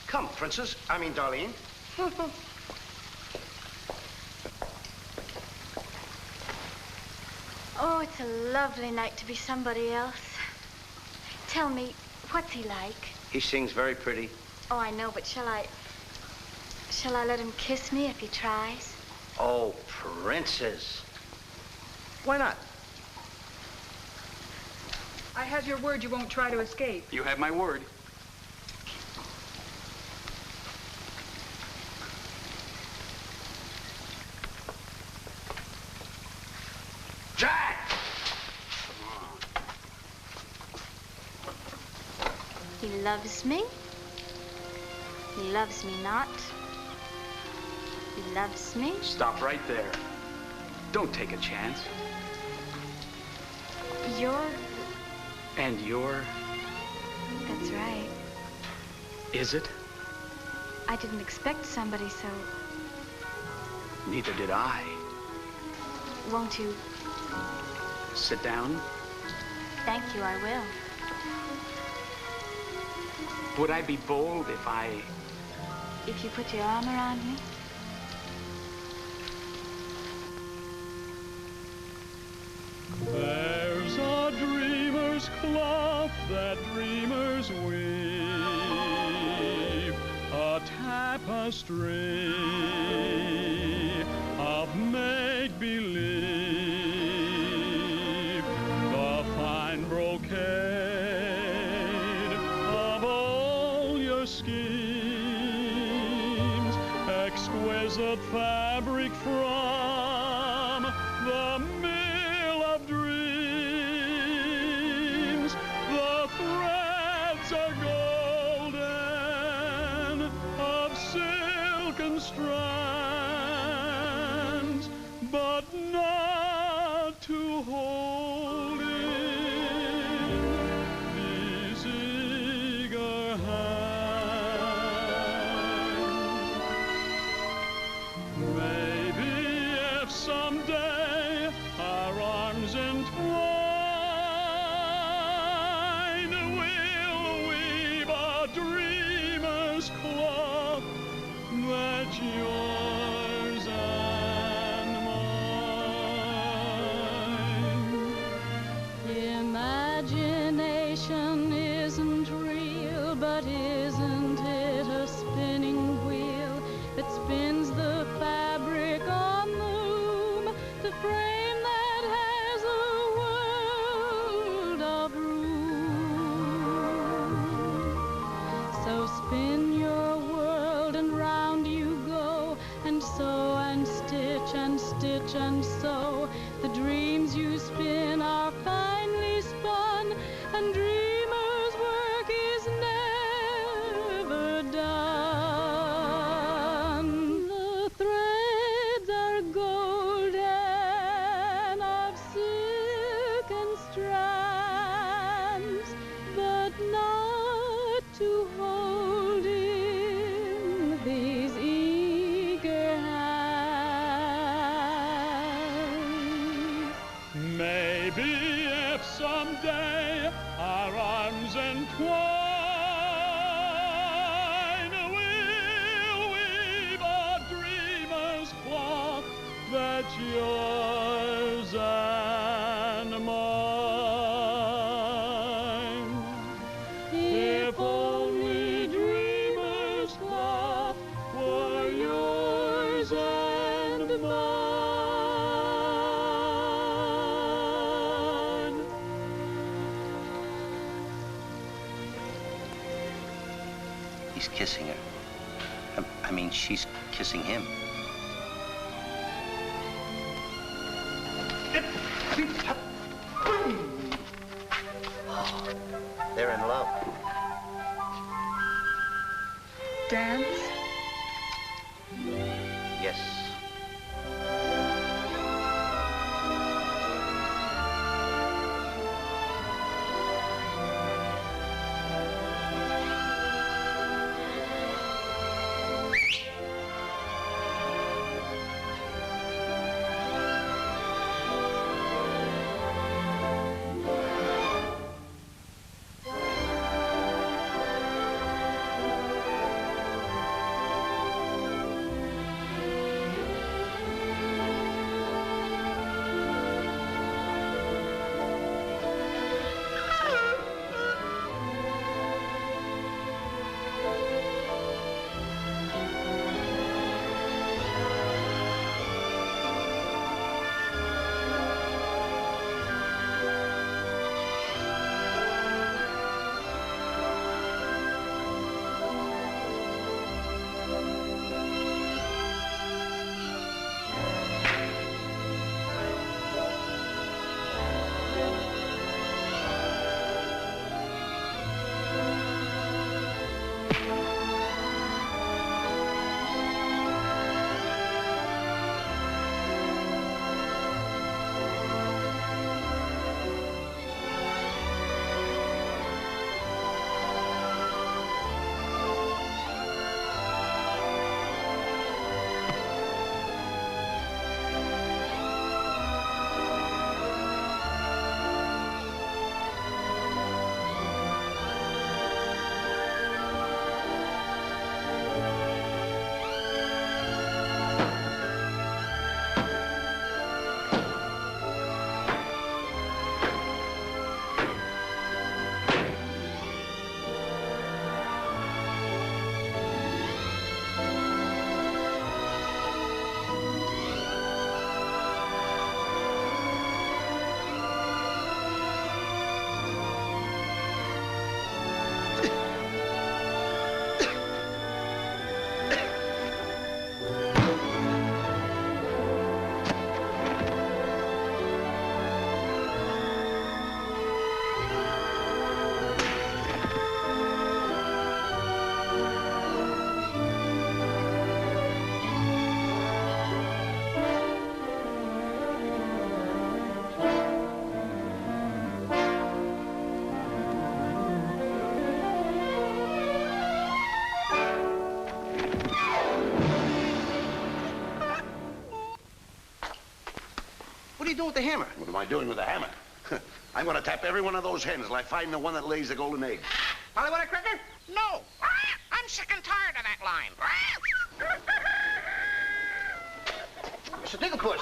Come, princess. I mean, Darlene.
Oh, it's a lovely night to be somebody else. Tell me, what's he like?
He sings very pretty.
Oh, I know, but shall I let him kiss me if he tries?
Oh, princess. Why not?
I have your word you won't try to escape.
You have my word.
Jack!
He loves me. He loves me not. He loves me.
Stop right there. Don't take a chance.
You're...
And you're...
That's right.
Is it?
I didn't expect somebody so...
Neither did I.
Won't you?
Sit down.
Thank you, I will.
Would I be bold if I...
If you put your arm around me?
There's a dreamer's cloth that dreamers weave, a tapestry of make-believe, the fine brocade of all your schemes, exquisite fabric from the mill of dreams. The threads are golden, of silken strands, but not to hold in these eager hands. Maybe if someday our arms entwine, we'll weave a dreamer's cloth that's yours and mine. and so the dreams you spin are finely spun, and dreamers' work is never done. The threads are golden of silken strands, but not to hold in these eager hands. Maybe if someday our arms entwine, we'll weave a dreamer's cloth that's yours and mine. If only dreamer's cloth were yours and mine.
He's kissing her. I mean, she's kissing him. They're in love.
Dance?
Yes.
What are you doing with the hammer? What am I doing with the hammer? I'm going to tap every one of those hens till I find the one that lays the golden egg.
Polly, want a cricket? No. I'm sick and tired of that line. Mr. Dinklepuss,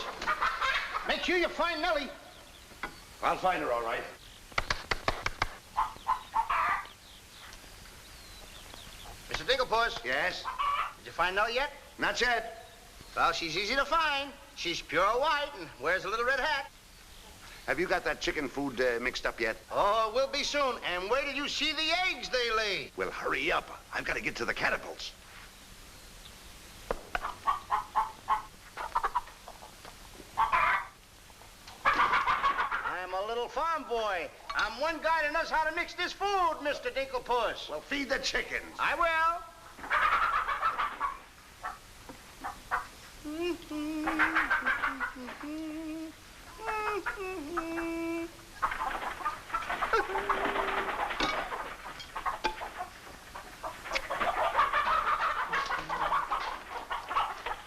make sure you find Nellie.
I'll find her all right.
Mr. Dinklepuss.
Yes?
Did you find Nellie yet?
Not yet.
Well, she's easy to find. She's pure white and wears a little red hat.
Have you got that chicken food mixed up yet?
Oh, we'll be soon. And wait till you see the eggs they lay.
Well, hurry up. I've got to get to the catapults.
little farm boy. I'm one guy that knows how to mix this food, Mr. Dinklepuss.
Well, feed the chickens.
I will.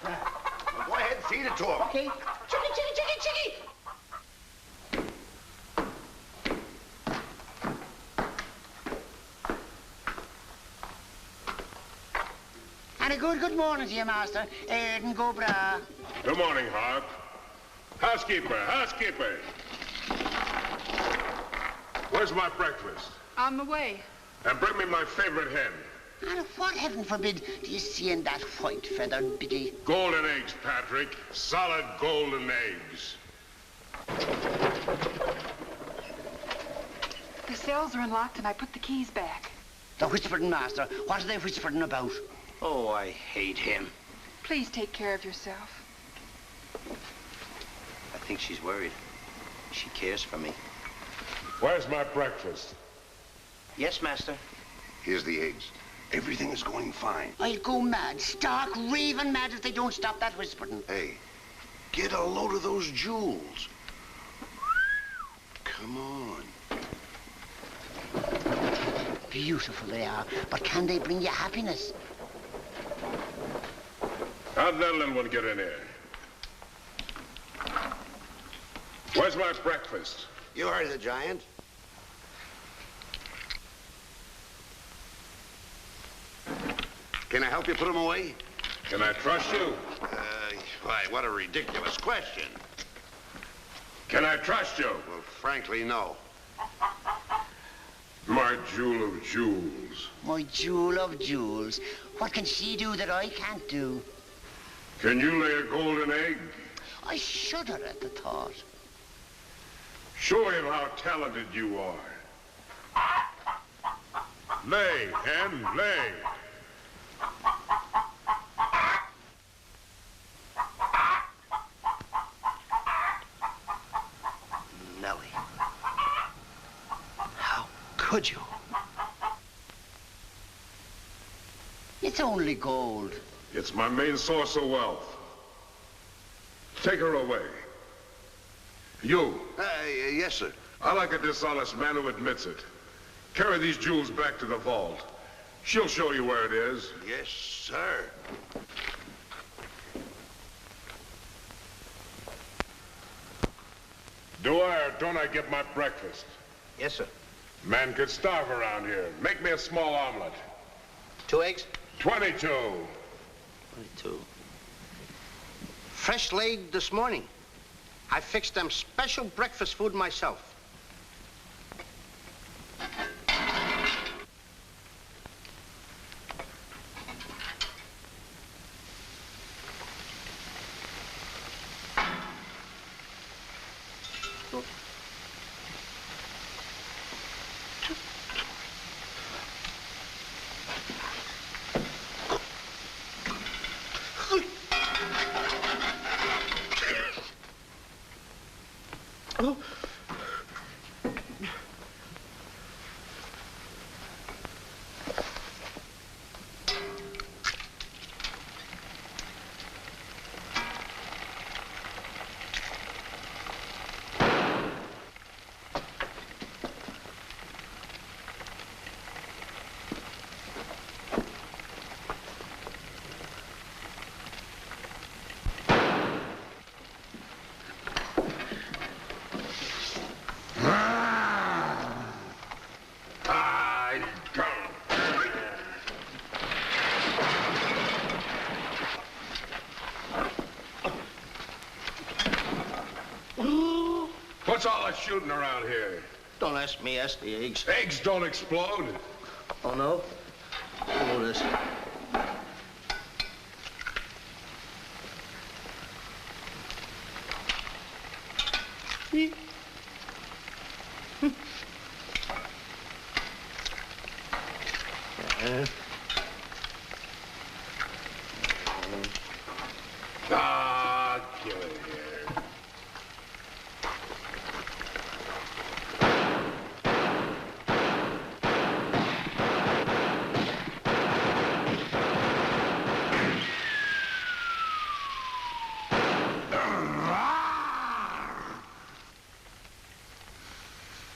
Well, go ahead and feed it to them.
Okay. Chicky, chicky, chicky, chicky! And a good morning to you, Master. And go bra.
Good morning, Hart. Housekeeper, housekeeper. Where's my breakfast?
On the way.
And bring me my favorite hen.
And what, heaven forbid, do you see in that white-feathered biddy?
Golden eggs, Patrick. Solid golden eggs.
The cells are unlocked and I put the keys back.
The whispering, Master. What are they whispering about?
Oh, I hate him.
Please take care of yourself.
I think she's worried. She cares for me.
Where's my breakfast?
Yes, Master.
Here's the eggs. Everything is going fine.
I'll go mad, stark raving mad if they don't stop that whispering.
Hey, get a load of those jewels. Come on.
Beautiful they are, but can they bring you happiness?
How'd that little one get in here? Where's my breakfast?
You heard the giant. Can I help you put them away?
Can I trust you?
Why, what a ridiculous question.
Can I trust you?
Well, frankly, no.
My jewel of jewels.
My jewel of jewels. What can she do that I can't do?
Can you lay a golden egg?
I shudder at the thought.
Show him how talented you are. Lay, hen, lay.
Nellie. How could you?
It's only gold.
It's my main source of wealth. Take her away. You.
Yes, sir.
I like a dishonest man who admits it. Carry these jewels back to the vault. She'll show you where it is.
Yes, sir.
Do I or don't I get my breakfast?
Yes, sir.
Man could starve around here. Make me a small omelet.
2 eggs?
22.
22. Fresh laid this morning. I fixed them special breakfast food myself.
What's all that shooting around here?
Don't ask me, ask the eggs.
Eggs don't explode.
Oh, no? Oh, this.
Ah, get it here.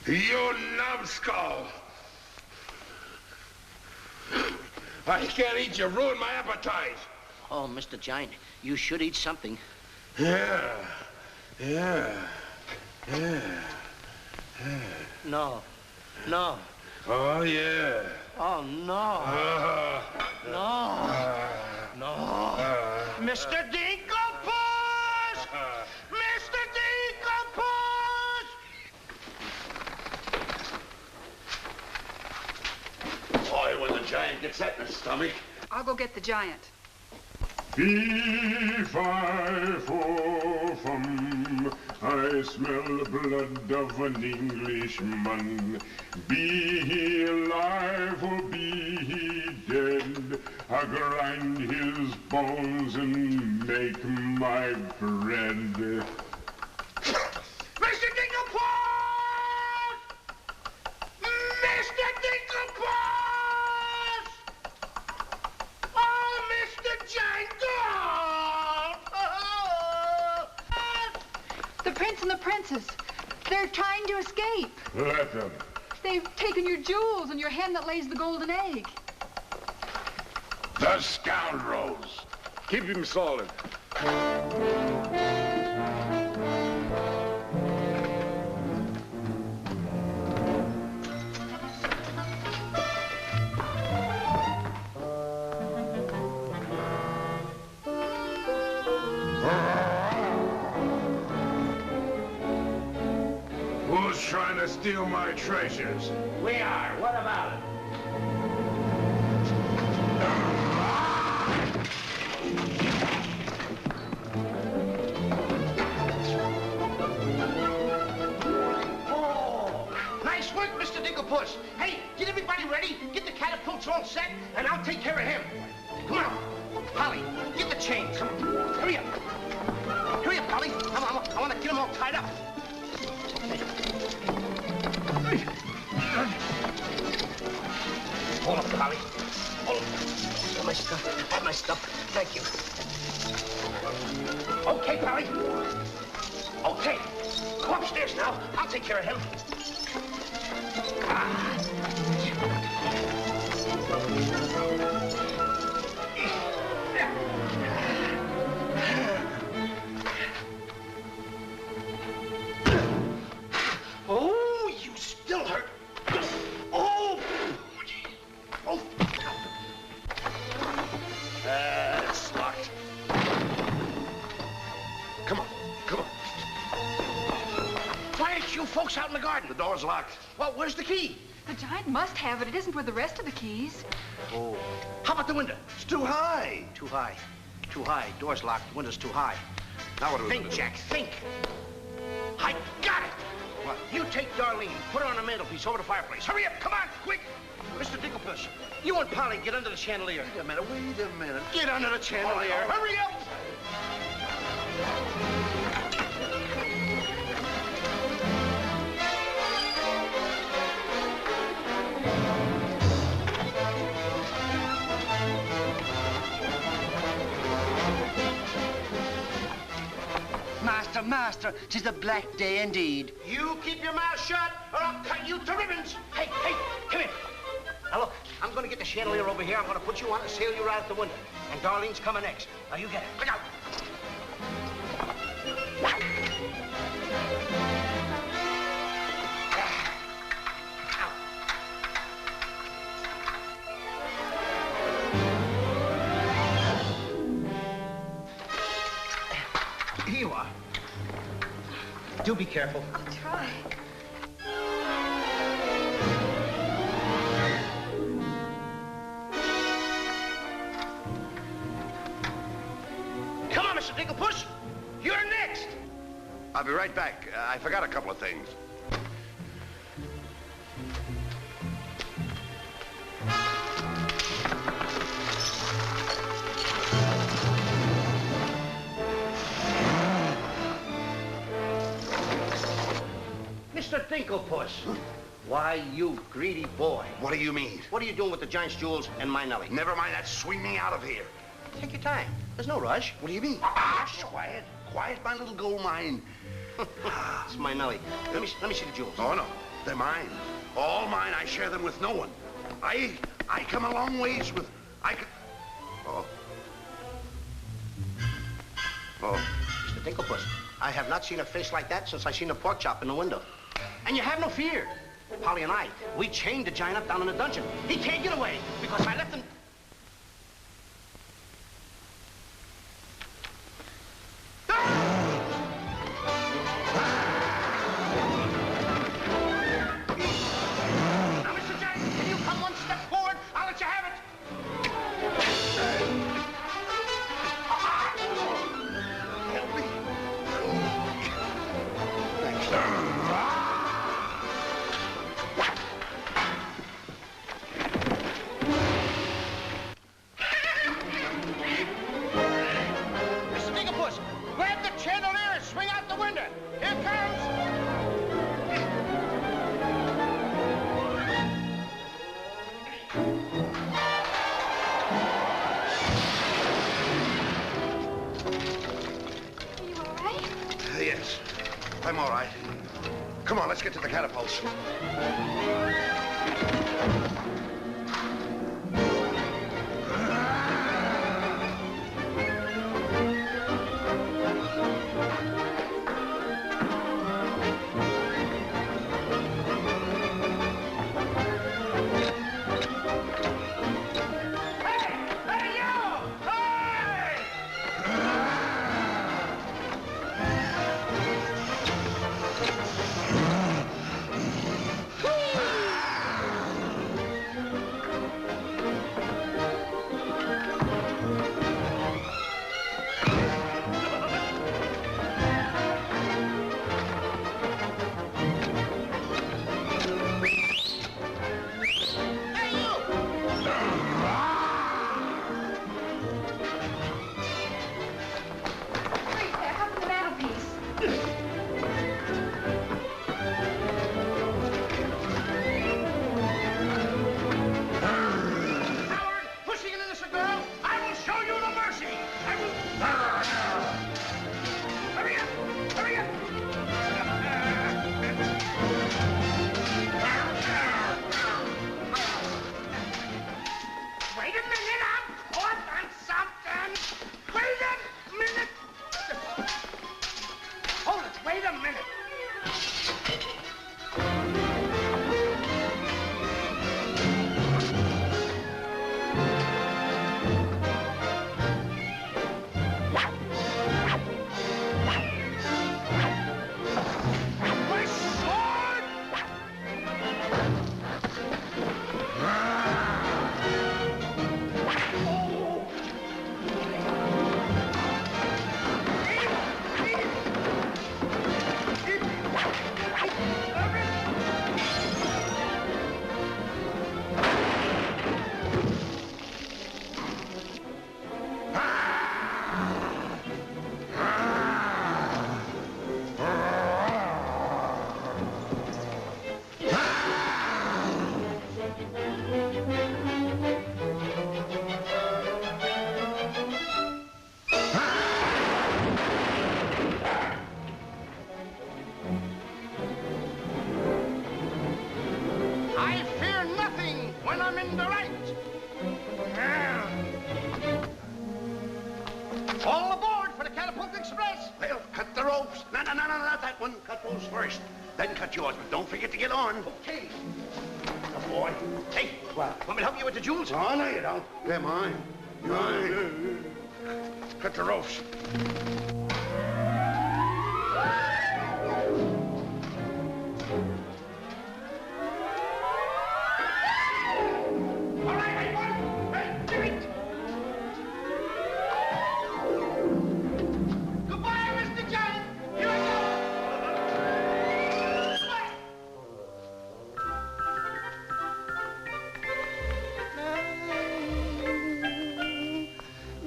You numbskull! I can't eat you. Ruin my appetite.
Oh, Mr. Giant, you should eat something.
Yeah.
No. No.
Oh, yeah.
Oh, no. No. Mr. Dinklepuss! Mr. Dinklepuss!
Boy, when the giant gets that in his stomach.
I'll go get the giant.
Fee-fi-fo-fum, I smell the blood of an Englishman. Be he alive or be he dead, I grind his bones and make my bread.
Mr. Dinklepuss! Mr. Dinklepuss! Oh, Mr. Giant!
The prince and the princess. They're trying to escape.
Let them.
They've taken your jewels and your hen that lays the golden egg.
The scoundrels. Keep him solid. Who's trying to steal my treasures?
We are. What about it? Oh, nice work, Mr. Dinklepuss. Hey, get everybody ready. Get the catapults all set, and I'll take care of him. Come on. Polly, get the chains. Come on. Hurry up. Hurry up, Polly. I want to get them all tied up. Hold up, Polly. Hold up. Got my stuff. Got my stuff. Thank you. Okay, Polly. Okay. Go upstairs now. I'll take care of him. Oh, you still hurt. Oh! Oh! It's locked. Come on, come on. Why aren't you folks out in the garden?
The door's locked.
Well, where's the key?
The giant must have it. It isn't with the rest of the keys.
Oh. How about the window?
It's too high.
Too high. Too high. Door's locked. Window's too high.
Now what do we
Think,
do?
Jack, think. I got it.
What?
You take Darlene, put her on the mantelpiece over the fireplace. Hurry up, come on, quick. Mr. Dinklepuss, you and Polly get under the chandelier.
Wait a minute.
Get under the chandelier.
All right.
Hurry up.
Master, 'tis a black day indeed.
You keep your mouth shut, or I'll cut you to ribbons. Hey, come here. Now look, I'm gonna get the chandelier over here. I'm gonna put you on and sail you right out the window. And Darlene's coming next. Now you get it. Look out. Here you are. Do be careful.
I'll try.
Come on, Mr. Dinklepuss. You're next.
I'll be right back. I forgot a couple of things.
Mr. Dinklepuss. Why, you greedy boy.
What do you mean?
What are you doing with the giant's jewels and my Nellie?
Never mind that. Swing me out of here.
Take your time. There's no rush.
What do you mean? Quiet, my little gold mine.
It's my Nellie. Let me see the jewels.
Oh, no. They're mine. All mine. I share them with no one. I come a long ways with... Oh.
Mr. Dinklepuss, I have not seen a face like that since I seen the pork chop in the window. And you have no fear. Polly and I, we chained the giant up down in the dungeon. He can't get away because I left him... Now, Mr. Giant, can you come one step forward? I'll let you have it. Help me. Mr. Dinklepuss, grab the chandelier and swing out the window. Here it comes.
Are you all right?
Yes, I'm all right. Come on, let's get to the catapults.
Wait there, how come the mantelpiece?
Howard, pushing an innocent girl, I will show you no mercy. I will... Hurry up! Hurry up! Wait a minute, I'm caught on something. Wait a minute. Hold it, wait a minute. My sword! I fear nothing when I'm in the right. All aboard for the Catapult Express.
Well, cut the ropes. No, not that one. Cut those first. Then cut yours, but don't forget to get on.
Okay.
Good boy.
Hey,
What?
want me to help you with the jewels?
Oh, no, you don't. They're mine. Mine. Cut the ropes.
All right, everyone. Hey, do it. Goodbye, Mr. Giant. Here I go.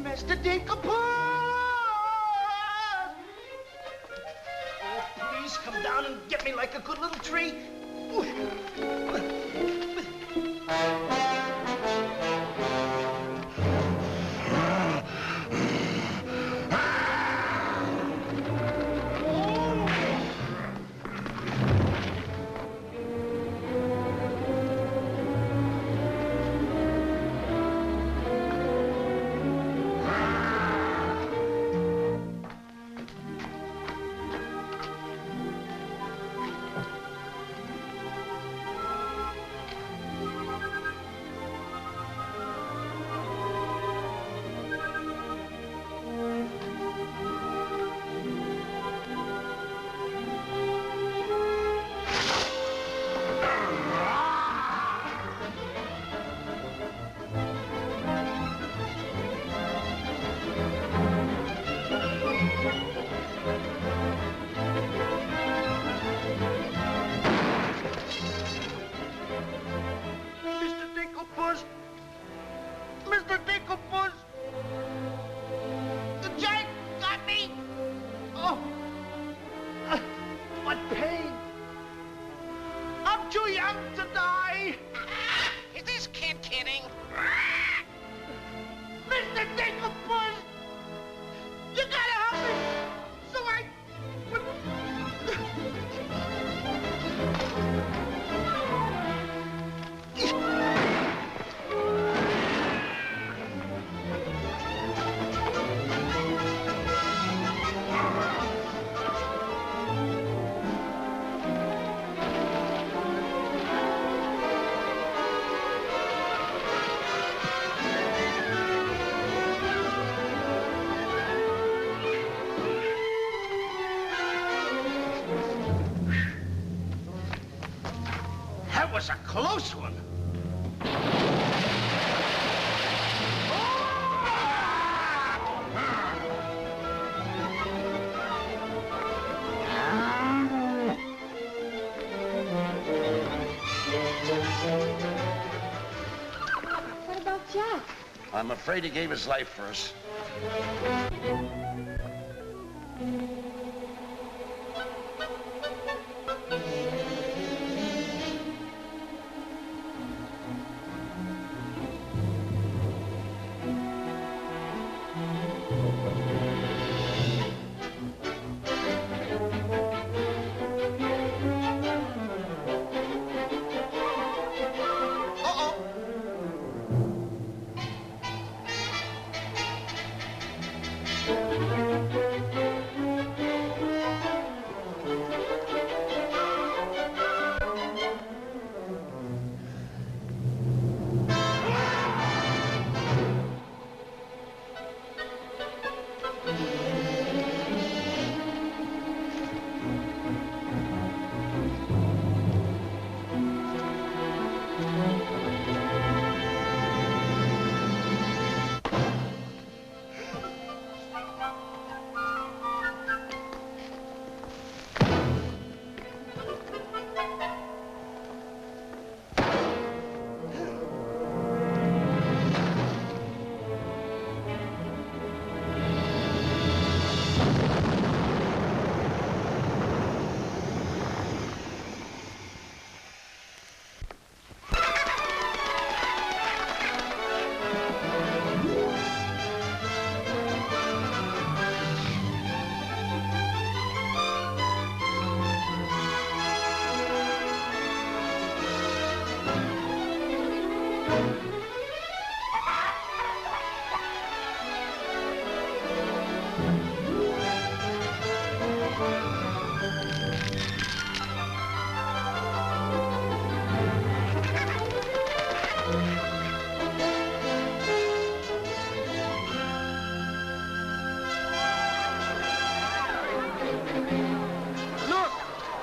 Mr. Dinklepuss! Oh, please come down and get me like a good little tree. That was a close one.
What about Jack?
I'm afraid he gave his life for us.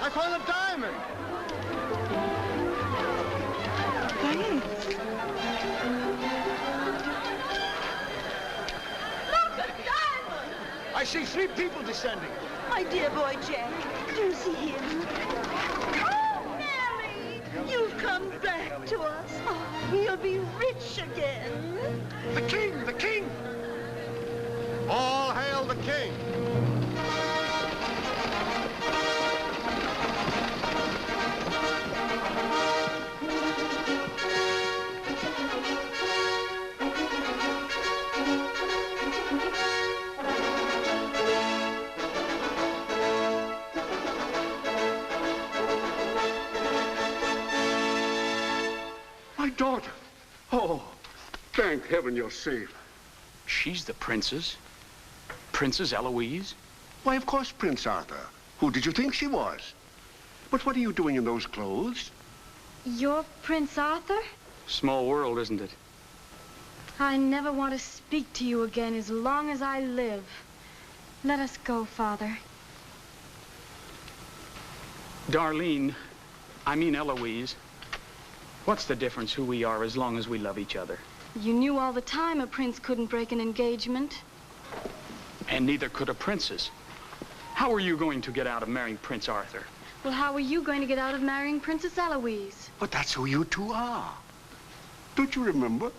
I found a diamond.
Look, a diamond!
I see 3 people descending.
My dear boy Jack, do you see him? Oh, Mary! You've come back to us. Oh, we'll be rich again.
The king! The king! All hail the king!
My daughter. Oh, thank heaven you're safe.
She's the princess. Princess Eloise?
Why, of course, Prince Arthur. Who did you think she was? But what are you doing in those clothes?
You're Prince Arthur?
Small world, isn't it?
I never want to speak to you again as long as I live. Let us go, Father.
Darlene, I mean Eloise. What's the difference who we are as long as we love each other?
You knew all the time a prince couldn't break an engagement.
And neither could a princess. How are you going to get out of marrying Prince Arthur?
Well, how are you going to get out of marrying Princess Eloise?
But that's who you two are. Don't you remember?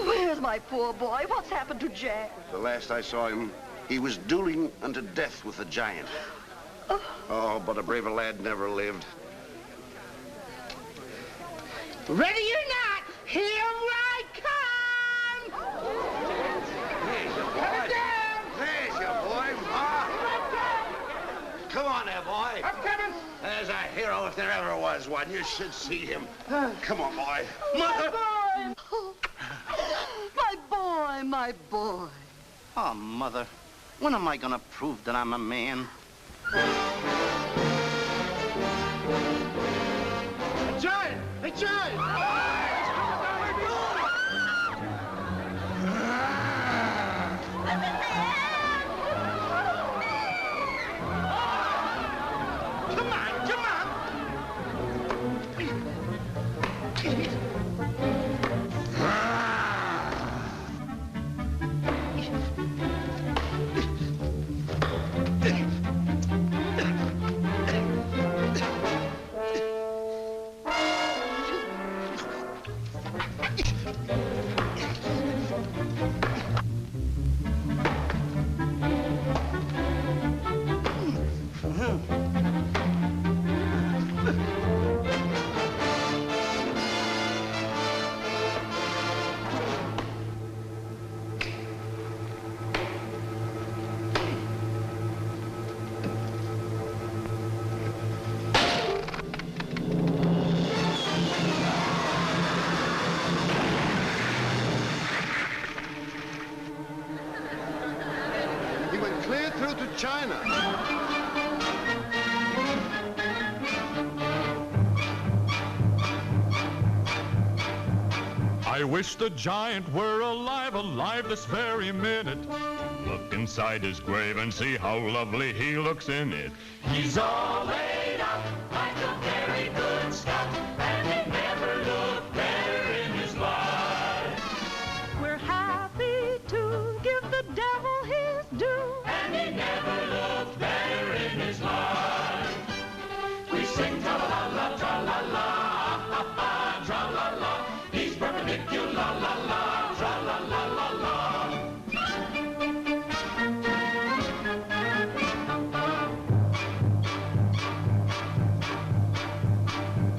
Where's my poor boy? What's happened to Jack?
The last I saw him, he was dueling unto death with a giant. Oh, but a braver lad never lived.
Ready or not, here I come!
There's your boy. There's your boy. Come on there, boy.
I'm coming.
There's a hero if there ever was one. You should see him. Come on, boy.
Mother! My boy, my boy.
Oh, Mother, when am I gonna prove that I'm a man?
A giant! A giant! Come on, come on!
vagina.
I wish the giant were alive, alive this very minute. Look inside his grave and see how lovely he looks in it.
He's all laid out like a very good scout, and he never looked better in his life.
We're happy to give the devil his due,
And he never looked better in his life. We sing tra-la-la, tra-la-la, ha-ha, tra-la-la. He's perpendicular, la-la, tra-la-la-la-la.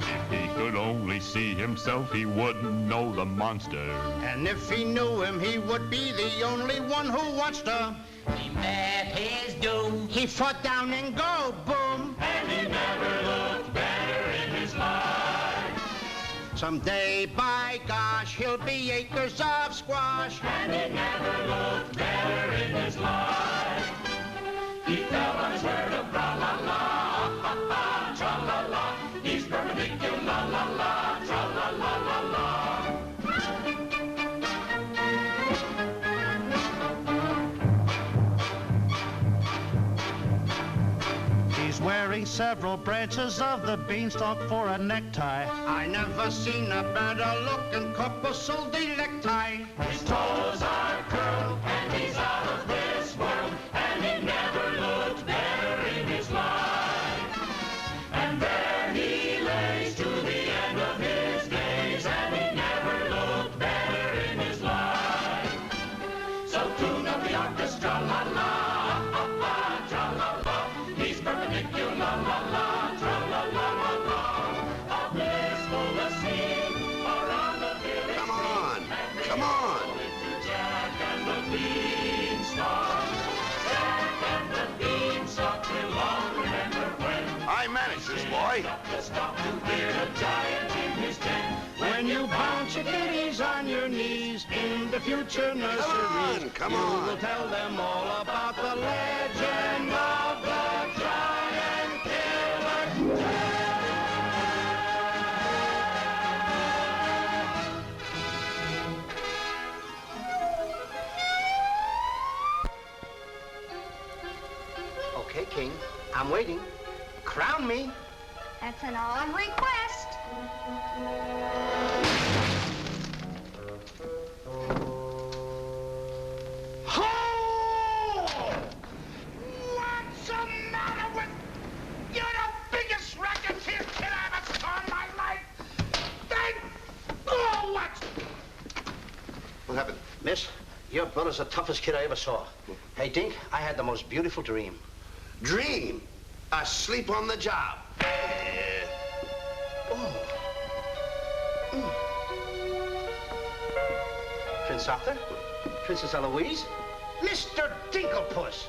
If he could only see himself, he wouldn't know the monster.
And if he knew him, he would be the only one who wants to.
He met his doom.
He fought down and go boom.
And he never looked better in his life.
Someday, by gosh, he'll be acres of squash.
And he never looked better in his life. He fell on his word of tra-la-la, ha-ha, tra-la-la. He's perpendicular, la-la, tra-la-la-la-la.
He's wearing several branches of the beanstalk for a necktie. I never seen a better looking couple so delecti.
His toes are curled, and he's out of this world, and he never looked better in his life. And there he lays to the end of his days, and he never looked better in his life. So tune up the orchestra, la-la, ha-ha, tra-la-la. He's perpendicular, la-la, tra-la-la-la-la. A blissful asleep around the village.
Come on, come on.
Jack and the Beanstalk. Jack and the Beanstalk will long remember when
I manage this, boy.
the stalk to beard a giant in his den.
When you bounce your kitties on your knees in the future nurseries,
come
you
on.
will tell them all about the legend of the giant killer. Okay, King, I'm waiting. Crown me.
That's an odd request.
What's the matter with... You're the biggest racketeer kid I ever saw in my life! Oh, what? What happened? Miss, your brother's the toughest kid I ever saw. Hey, Dink, I had the most beautiful dream.
Dream? Asleep on the job.
Prince Arthur? Princess Eloise? Mr. Dinklepuss!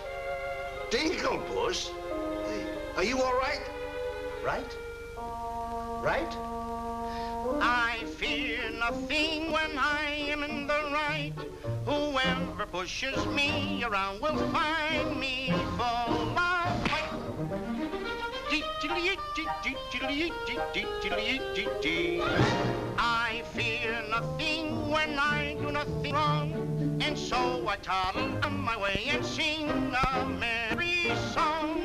Dinklepuss? Hey, are you all right?
Right? Right? I fear nothing when I am in the right. Whoever pushes me around will find me full of fight. I fear nothing when I do nothing wrong, and so I toddle on my way and sing a merry song.